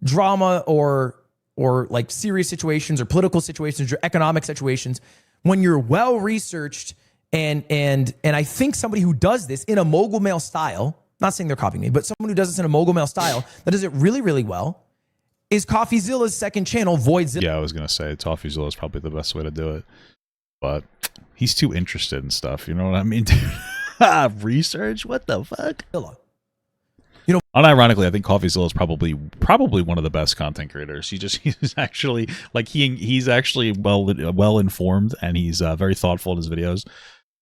drama or like serious situations or political situations or economic situations when you're well researched. And I think somebody who does this in a Mogul Mail style, not saying they're copying me, but someone who does this in a Mogul Mail style that does it really, really well is CoffeeZilla's second channel, Voidzilla. Yeah, I was going to say CoffeeZilla is probably the best way to do it. But he's too interested in stuff. You know what I mean? Research? What the fuck? You know, unironically, I think CoffeeZilla is probably one of the best content creators. He's actually like he's actually well informed and he's very thoughtful in his videos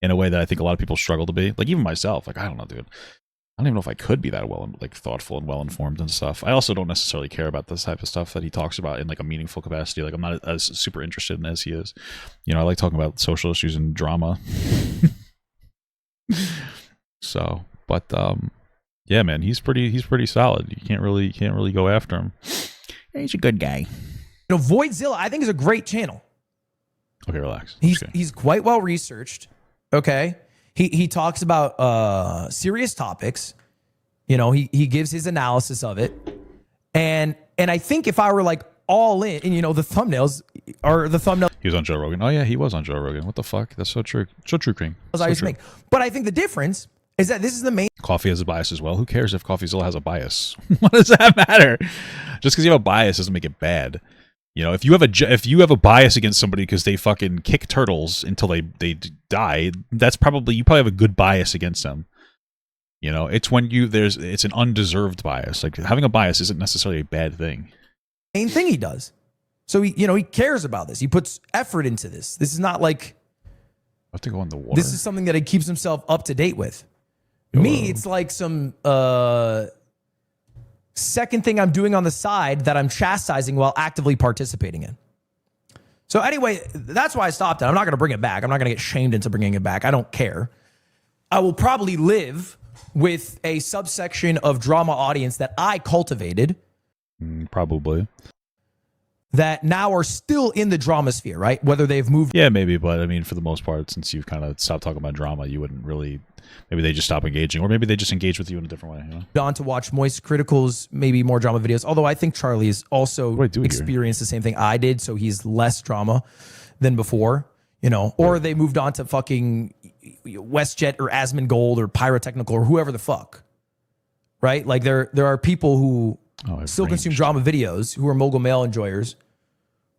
in a way that I think a lot of people struggle to be. Like even myself, like I don't know, dude. I don't even know if I could be that thoughtful and well informed and stuff. I also don't necessarily care about this type of stuff that he talks about in like a meaningful capacity. Like I'm not as super interested in as he is. You know, I like talking about social issues and drama. So, but yeah, man, he's pretty solid. You can't really go after him. He's a good guy. Voidzilla, I think, is a great channel. Okay, relax. He's quite well researched. Okay, he talks about serious topics. He gives his analysis of it, and I think if I were like all in, and the thumbnails are the thumbnails. He was on Joe Rogan. Oh yeah, he was on Joe Rogan. What the fuck? That's so true. So true, King. I used to make. But I think the difference is that this is the main. Coffee has a bias as well. Who cares if CoffeeZilla has a bias? What does that matter? Just because you have a bias doesn't make it bad. If you have a bias against somebody because they fucking kick turtles until they die, you probably have a good bias against them. It's when it's an undeserved bias. Like having a bias isn't necessarily a bad thing. Main thing he does. So he cares about this. He puts effort into this. This is not like I have to go in the water. This is something that he keeps himself up to date with. Me, it's like some second thing I'm doing on the side that I'm chastising while actively participating in. So anyway, that's why I stopped it. I'm not going to bring it back. I'm not going to get shamed into bringing it back. I don't care. I will probably live with a subsection of drama audience that I cultivated. Probably. That now are still in the drama sphere, right? Whether they've moved. Yeah, maybe. But I mean, for the most part, since you've kind of stopped talking about drama, you wouldn't really. Maybe they just stop engaging, or maybe they just engage with you in a different way. On to watch Moist Critical's maybe more drama videos. Although I think Charlie's also experienced the same thing I did, so he's less drama than before. Or they moved on to fucking WestJet or Asmongold or Pyrotechnical or whoever the fuck, right? Like there are people who still consume drama videos who are Mogul Mail enjoyers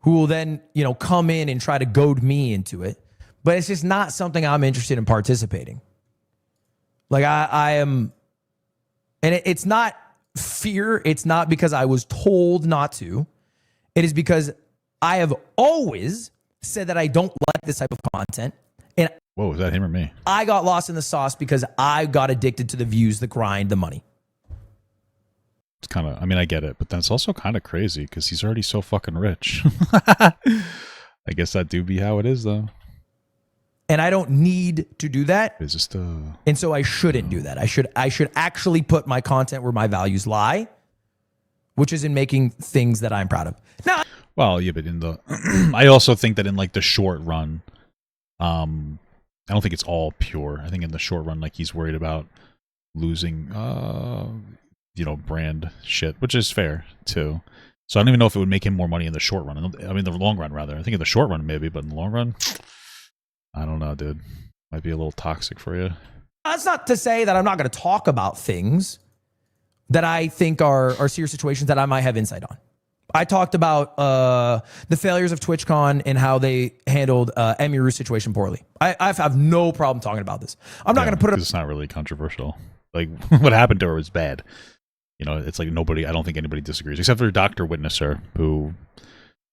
who will then come in and try to goad me into it, but it's just not something I'm interested in participating. Like I am, and it's not fear. It's not because I was told not to. It is because I have always said that I don't like this type of content. And whoa, was that him or me? I got lost in the sauce because I got addicted to the views, the grind, the money. It's kind of, I mean, I get it, but that's also kind of crazy because he's already so fucking rich. I guess that do be how it is, though. And I don't need to do that. It's just and so I shouldn't do that. I should actually put my content where my values lie, which is in making things that I'm proud of. Now, well, yeah, but in the, I also think that in like the short run, I don't think it's all pure. I think in the short run, like he's worried about losing, brand shit, which is fair too. So I don't even know if it would make him more money in the short run. I mean, the long run rather. I think in the short run maybe, but in the long run, I don't know, dude. Might be a little toxic for you. That's not to say that I'm not going to talk about things that I think are serious situations that I might have insight on. I talked about the failures of TwitchCon and how they handled Emiru's situation poorly. I have no problem talking about this. I'm not going to put it. It's not really controversial. Like what happened to her was bad. It's like nobody. I don't think anybody disagrees except for Dr. Witnesser, who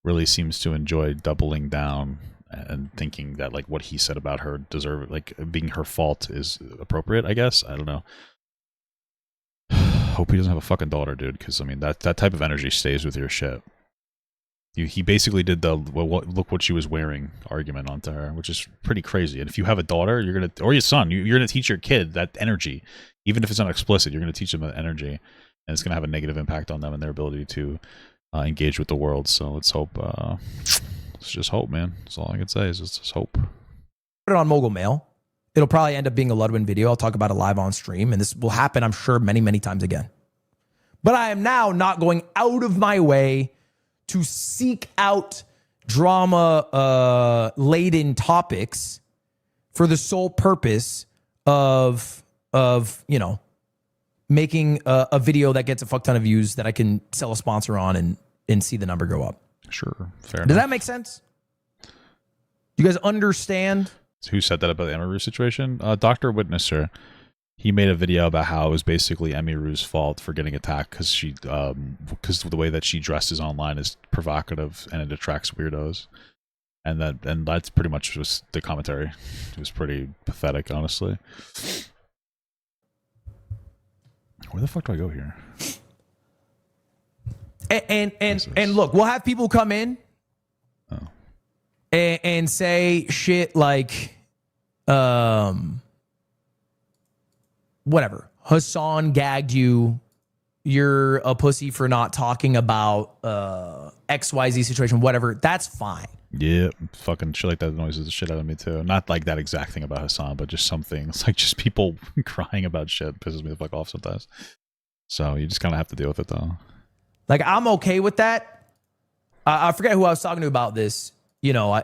really seems to enjoy doubling down and thinking that like what he said about her being her fault is appropriate. I guess I don't know. Hope he doesn't have a fucking daughter, dude, because I mean that type of energy stays with your shit. He basically did the look what she was wearing argument onto her, which is pretty crazy. And if you have a daughter, or your son, you're gonna teach your kid that energy, even if it's not explicit. You're gonna teach them that energy, and it's gonna have a negative impact on them and their ability to engage with the world. So let's hope. Let's just hope, man. That's all I can say is just hope. Put it on Mogul Mail. It'll probably end up being a Ludwig video. I'll talk about it live on stream, and this will happen, I'm sure, many, many times again. But I am now not going out of my way to seek out drama-laden topics for the sole purpose of making a video that gets a fuck ton of views that I can sell a sponsor on and see the number go up. Sure, fair enough. Does that make sense? You guys understand? Who said that about the Emiru situation? Dr. Witnesser. He made a video about how it was basically Emiru's fault for getting attacked because the way that she dresses online is provocative and it attracts weirdos, and that's pretty much was the commentary. It was pretty pathetic, honestly. Where the fuck do I go here? And look, we'll have people come in and say shit like, whatever. Hasan gagged you. You're a pussy for not talking about XYZ situation, whatever. That's fine. Yeah, fucking shit like that noises the shit out of me too. Not like that exact thing about Hasan, but just something. It's like just people crying about shit pisses me the fuck off sometimes. So you just kind of have to deal with it though. Like, I'm okay with that. I forget who I was talking to about this. You know,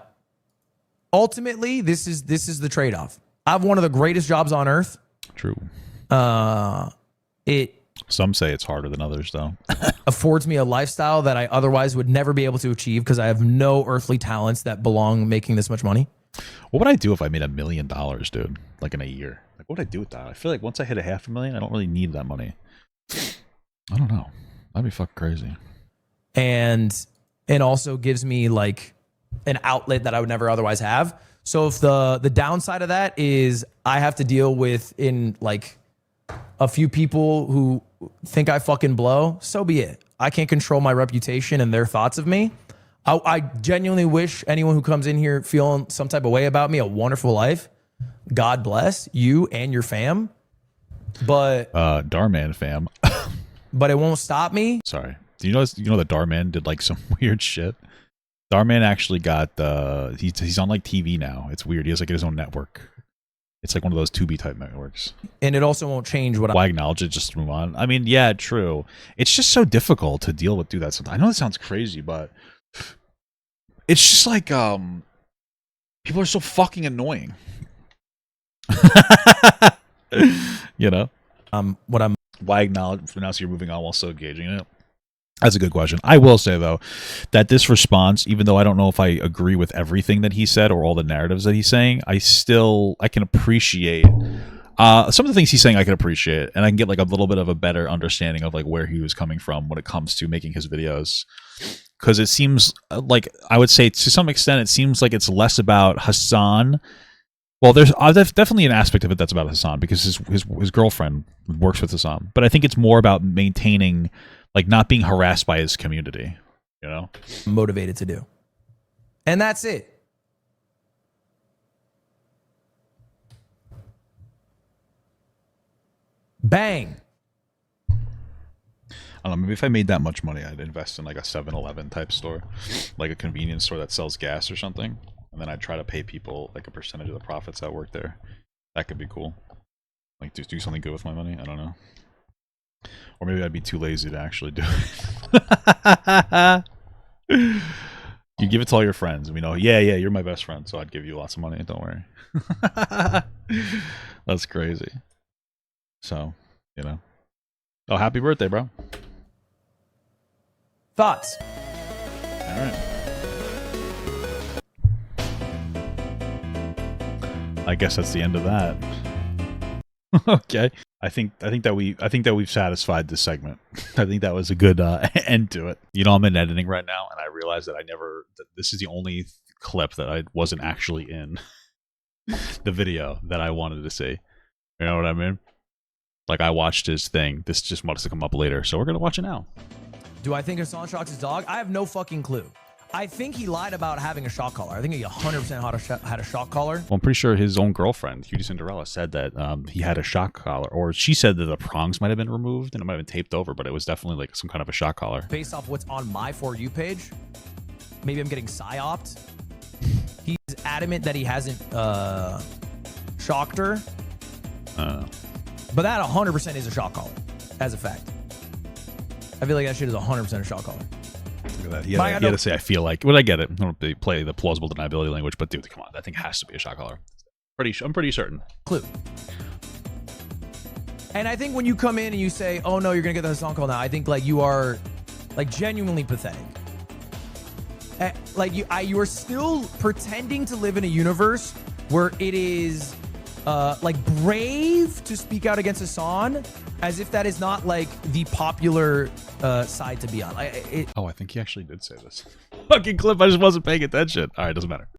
ultimately, this is the trade-off. I have one of the greatest jobs on earth. True. Some say it's harder than others, though. Affords me a lifestyle that I otherwise would never be able to achieve because I have no earthly talents that belong making this much money. What would I do if I made $1 million, dude? Like in a year? Like, what would I do with that? I feel like once I hit $500,000, I don't really need that money. I don't know. That'd be fucking crazy. And it also gives me like an outlet that I would never otherwise have. So if the downside of that is I have to deal with in like a few people who think I fucking blow, so be it. I can't control my reputation and their thoughts of me. I genuinely wish anyone who comes in here feeling some type of way about me a wonderful life. God bless you and your fam. But Darman fam. But it won't stop me. Sorry. Do you know that Darman did like some weird shit? Darman actually got he's on like TV now. It's weird. He has like his own network. It's like one of those Tubi type networks. And it also won't change what I acknowledge it, just move on. I mean, yeah, true. It's just so difficult to deal with, do that sometimes. I know it sounds crazy, but it's just like people are so fucking annoying. You know? Why acknowledge for now so you're moving on while still engaging in it? That's a good question. I will say, though, that this response, even though I don't know if I agree with everything that he said or all the narratives that he's saying, I can appreciate some of the things he's saying. I can appreciate, and I can get like a little bit of a better understanding of like where he was coming from when it comes to making his videos. Because it seems like, I would say to some extent, it seems like it's less about Hasan. Well, there's definitely an aspect of it that's about Hasan because his girlfriend works with Hasan. But I think it's more about maintaining, like, not being harassed by his community, you know? Motivated to do. And that's it. Bang. I don't know, maybe if I made that much money, I'd invest in like a 7-Eleven type store, like a convenience store that sells gas or something. And then I'd try to pay people like a percentage of the profits that work there. That could be cool. Like, do something good with my money. I don't know. Or maybe I'd be too lazy to actually do it. You give it to all your friends. And yeah, you're my best friend, so I'd give you lots of money. Don't worry. That's crazy. So, you know. Oh, happy birthday, bro. Thoughts? All right. I guess that's the end of that. Okay. I think that we've satisfied this segment. I think that was a good end to it. You know, I'm in editing right now, and I realized that this is the only clip that I wasn't actually in the video that I wanted to see. You know what I mean? Like, I watched his thing. This just must have come up later, so we're gonna watch it now. Do I think Hasan shocked his dog? I have no fucking clue. I think he lied about having a shock collar. I think he 100% had a shock collar. Well, I'm pretty sure his own girlfriend, Cutie Cinderella, said that he had a shock collar. Or she said that the prongs might have been removed and it might have been taped over, but it was definitely like some kind of a shock collar. Based off what's on my For You page, maybe I'm getting psyoped. He's adamant that he hasn't shocked her. But that 100% is a shock collar, as a fact. I feel like that shit is 100% a shock collar. Look at that. He had to say, I feel like. Well, I get it. I don't play the plausible deniability language, but dude, come on. That thing has to be a shock collar. I'm pretty certain. Clue. And I think when you come in and you say, oh no, you're going to get the Hasan call now, I think like you are like genuinely pathetic. Like you are still pretending to live in a universe where it is like brave to speak out against Hasan, as if that is not like the popular side to be on. I think he actually did say this. Fucking clip. I just wasn't paying attention. All right, doesn't matter.